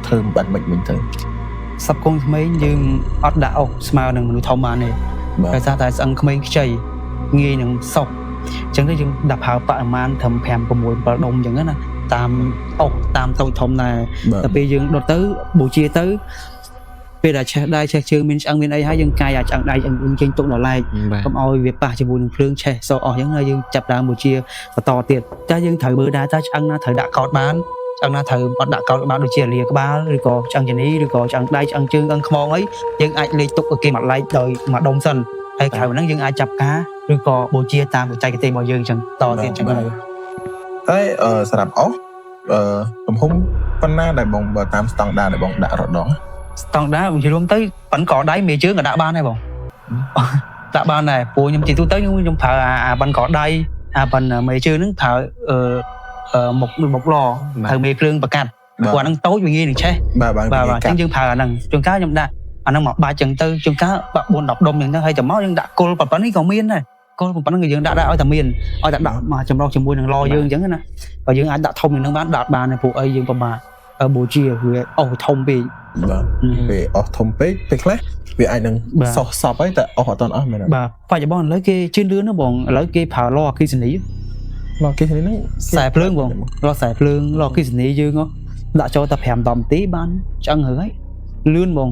ធ្វើបាត់មិនវិញទៅសពកូនក្មេងយើងអត់ដាក់អុសស្មើនឹងមនុស្សធំបានទេដោយសារតែស្អឹងក្មេងខ្ចីងាយនឹងសុកអញ្ចឹងទៅយើងដាក់ប្រើបរិមាណត្រឹម5 6 7ដុំអញ្ចឹងណាតាមអុសតាមតូចធំដែរតែពេលយើងដុតទៅបូជាទៅពេលដែលឆេះដៃឆេះជើងមានឆ្អឹងមានអីហើយយើងកាយអាចឆ្អឹងដៃចេញទុកដល់ឡែកកុំឲ្យវាប៉ះជាមួយនឹងភ្លើងឆេះសអស់អញ្ចឹងហើយយើងចាប់ដើមបូជាបន្តទៀតតែយើងត្រូវមើលដែរតើឆ្អឹងណាត្រូវដាក់កោតបានឆ្អឹងណាត្រូវអត់ដាក់កោតបានដូចជាលាក្បាលឬក៏ឆ្អឹងជនីឬក៏ឆ្អឹងដៃឆ្អឹងជើងឆ្អឹងខ្មងអីយើងអាចលេខទុកឲ្យគេមកឡែកដោយមួយដុំសិនហើយក្រៅហ្នឹងយើងអាចចាប់ការឬក៏បូជាតាមបច្ចេកទេសរបស់យើងអញ្ចឹងតទៀតអញ្ចឹងតែសម្រាប់អស់ទំហំប៉ុណ្ណាដែលបងបើតាមស្តង់ដារដែលបងដាក់រដងស្តង់ដារខ្ញុំរួមទៅប៉ុនកដៃមេជើងក៏ដាក់បានដែរបងដាក់បានដែរព្រោះខ្ញុំទីទូទៅខ្ញុំប្រើអាប៉ុនកដៃអាប៉ុនមេជើងហ្នឹងប្រើមុខឡត្រូវមេគ្រឿងប្រកាត់ព្រោះអាហ្នឹងតូចវាងាយនឹងឆេះបាទអញ្ចឹងយើងប្រើអាហ្នឹងជួនកាលខ្ញុំដាក់អាហ្នឹងមកបាច់ចឹងទៅជួនកាលបាក់4 10ដុំចឹងទៅហើយចាំមកយើងដាក់គល់ប៉ុណ្ណឹងក៏មានដែរគល់ប៉ុណ្ណឹងក៏យើងដាក់ឲ្យតែមានឲ្យតែដាក់មកចម្រុះជាមួយនឹងឡយើងអញ្ចឹងណាបើយើងអាចដាក់ធំនឹងបានដាក់បានព្រោះអីយើងពិបាកបូជាវាអស់ធំពេកបាទពេលអស់ធំពេកពេលខ្លះវាអាចនឹងសោះសពហើយតែអស់អត់អស់មែនបាទបច្ចុប្បន្នឥឡូវគេជឿនលឿនណាបងឥឡូវគេប្រើឡអគ្គិសនីហ្នឹងខ្សែភ្លើងបងឡខ្សែភ្លើងឡអគ្គិសនីយើងដាក់ចូលតែ5 10 នាទីបានឆ្អឹងហើយលឿនបង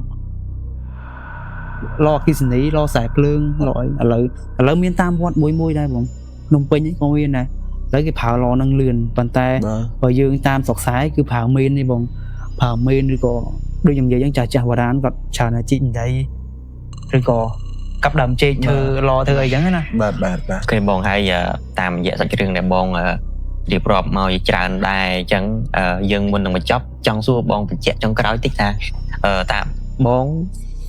ឡគិសនីឡខ្សែភ្លើងឡឥឡូវមានតាមវត្តមួយដែរបងភ្នំពេញក៏មានដែរឥឡូវគេប្រើឡនឹងលឿនប៉ុន្តែបើយើងតាមស្រុកខ្សែគឺប្រើមេននេះបងប្រើមេនឬក៏ដូចខ្ញុំនិយាយចឹងចាស់បុរាណគាត់ច្រើនជីកដីឬក៏កាប់ដើមចេកធ្វើឡធ្វើអីចឹងណាបាទគេបងហើយតាមរយៈសាច់រឿងដែលបងរៀបរាប់មកច្រើនដែរអញ្ចឹងយើងមុននឹងបញ្ចប់ចង់សួរបងបញ្ជាក់ចុងក្រោយតិចថាតាបង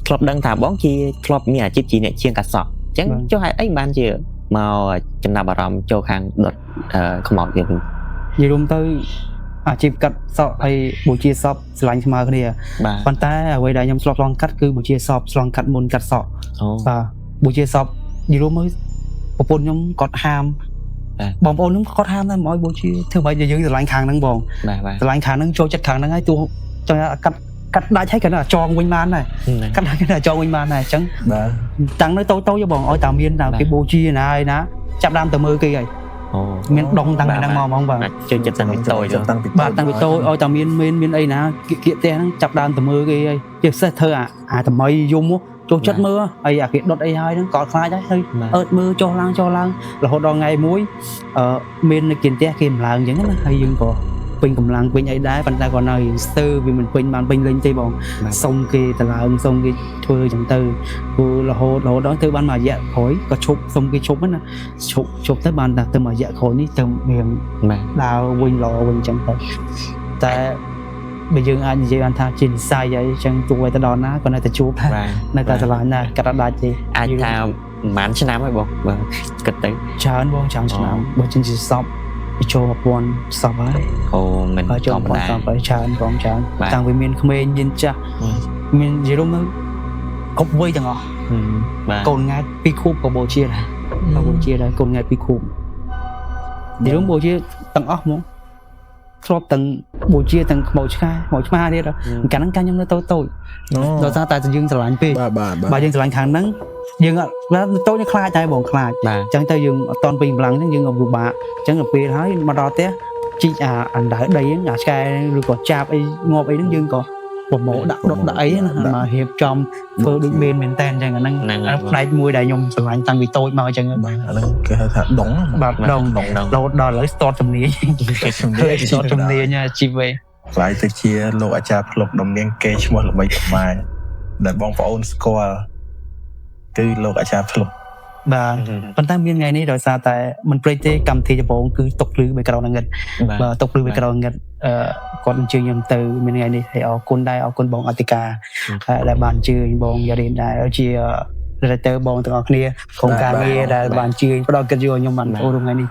ធ្លាប់ដឹងថាបងជាធ្លាប់មានអាជីពជាអ្នកជាងកាត់សក់អញ្ចឹងចុះហេតុអីបានជាមកចំណាប់អារម្មណ៍ចូលខាងដុតខ្មោចទៀតវិញនិយាយរួមទៅអាជីពកាត់សក់ហើយបូជាសពឆ្លាញ់ស្មើគ្នាប៉ុន្តែអ្វីដែលខ្ញុំធ្លាប់ឆ្លងកាត់គឺបូជាសពឆ្លងកាត់មុនកាត់សក់បាទបូជាសពនិយាយរួមមើលប្រពន្ធខ្ញុំគាត់ហាមបងប្អូនខ្ញុំគាត់ហាមដែរមកឲ្យបូជាធ្វើម៉េចយើងឆ្លាញ់ខាងហ្នឹងបងឆ្លាញ់ខាងហ្នឹងចូលចិត្តខាងហ្នឹងហើយទោះចង់កាត់ដាច់ហើយគាត់ចងវិញបានដែរកាត់ដាច់គាត់ចងវិញបានដែរអញ្ចឹងតាំងនៅតូចបងឲ្យតាមានតាគេបូជាណាហើយណាចាប់ដើមទៅមើលគេហើយមានដងតាំងពីហ្នឹងមកហ្មងបាទចូលចិត្តតាំងពីតូចបាទតាំងពីតូចឲ្យតាមានអីណាគៀកផ្ទះហ្នឹងចាប់ដើមទៅមើលគេហើយជាពិសេសធ្វើអាថ្មីយំចូលចិត្តមើលអីអាគេដុតអីហើយហ្នឹងក៏ខ្លាចដែរហើយអើតមើលចុះឡើងរហូតដល់ថ្ងៃមួយមាននៅគៀនផ្ទះគេមិនឡើងអញ្ចឹងណាហើយយើងក៏ពេញកម្លាំងពេញអីដែរប៉ុន្តែក៏នៅស្ទើរវាមិនពេញបានពេញលេងទេបងសុំគេទៅឡើងសុំគេធ្វើអញ្ចឹងទៅព្រោះរហូតដល់ទៅបានមួយរយៈក្រោយក៏ឈប់សុំគេឈប់ណាឈប់ទៅបានតែទៅមួយរយៈក្រោយនេះទៅមានដើរវិញឡវិញអញ្ចឹងទៅតែបើយើងអាចនិយាយបានថាជានិស័យហើយអញ្ចឹងទោះទៅដល់ណាក៏នៅតែជួបដែរនៅតែឆ្លាញ់ដែរកាត់ដាច់ទេអាចថាប្រហែលឆ្នាំហើយបងបើគិតទៅច្រើនបងឆ្នាំបើជាសពចូល1000សពហើយមិនធម្មតាច្រើនបងច្រើនតាំងពីមានក្មេងមានចាស់មាននិយាយរួមទៅគ្រប់វ័យទាំងអស់កូនងាយ2ខួបក៏បូជាដែរកូនងាយ2ខួបនិយាយរួមបូជាទាំងអស់ហ្មងធ្លាប់ទាំងបូជាទាំងខ្មោចឆ្មាទៀតកាលហ្នឹងខ្ញុំនៅតូចដល់សារតែយើងឆ្លាញ់ពេកបើយើងឆ្លាញ់ខាងហ្នឹងយើងអត់តូចនេះខ្លាចដែរបងខ្លាចអញ្ចឹងទៅយើងអត់តន់ពេញកម្លាំងអញ្ចឹងយើងក៏ពិបាកអញ្ចឹងទៅពេលហើយមកដល់ផ្ទះជីកអណ្ដើដីហ្នឹងអាឆ្កែឬក៏ចាប់អីងាប់អីហ្នឹងយើងក៏ប្រម៉ូដាក់ដុតដាក់អីណាមករៀបចំធ្វើដូចមែនតែនអញ្ចឹងអាហ្នឹងផ្នែកមួយដែលខ្ញុំឆ្លាញ់តាំងពីតូចមកអញ្ចឹងបាទអាហ្នឹងគេហៅថាដងបាទដងរហូតដល់ឥឡូវស្ទាត់ជំនាញជីវេខ្លាយទៅជាលោកអាចារ្យភ្លុកដំណៀងគេឈ្មោះល្បីប្រមាណដែលបងប្អូនស្គាល់គឺលោកអាចារ្យភ្លុកបាទប៉ុន្តែមានថ្ងៃនេះដោយសារតែមិនព្រេចទេកម្មវិធីដំបូងគឺຕົកភ្លឺបេក្រោងងឹតបាទຕົកភ្លឺបេក្រោងងឹតគាត់អញ្ជើញខ្ញុំទៅមានថ្ងៃនេះហើយអរគុណដែរអរគុណបងអតិកាដែលបានអញ្ជើញបងយ៉ារីនដែរជាdirectorបងទាំងអស់គ្នាក្រុមការងារដែលបានអញ្ជើញផ្ដល់កិត្តិយសខ្ញុំបានចូលក្នុងថ្ងៃនេះ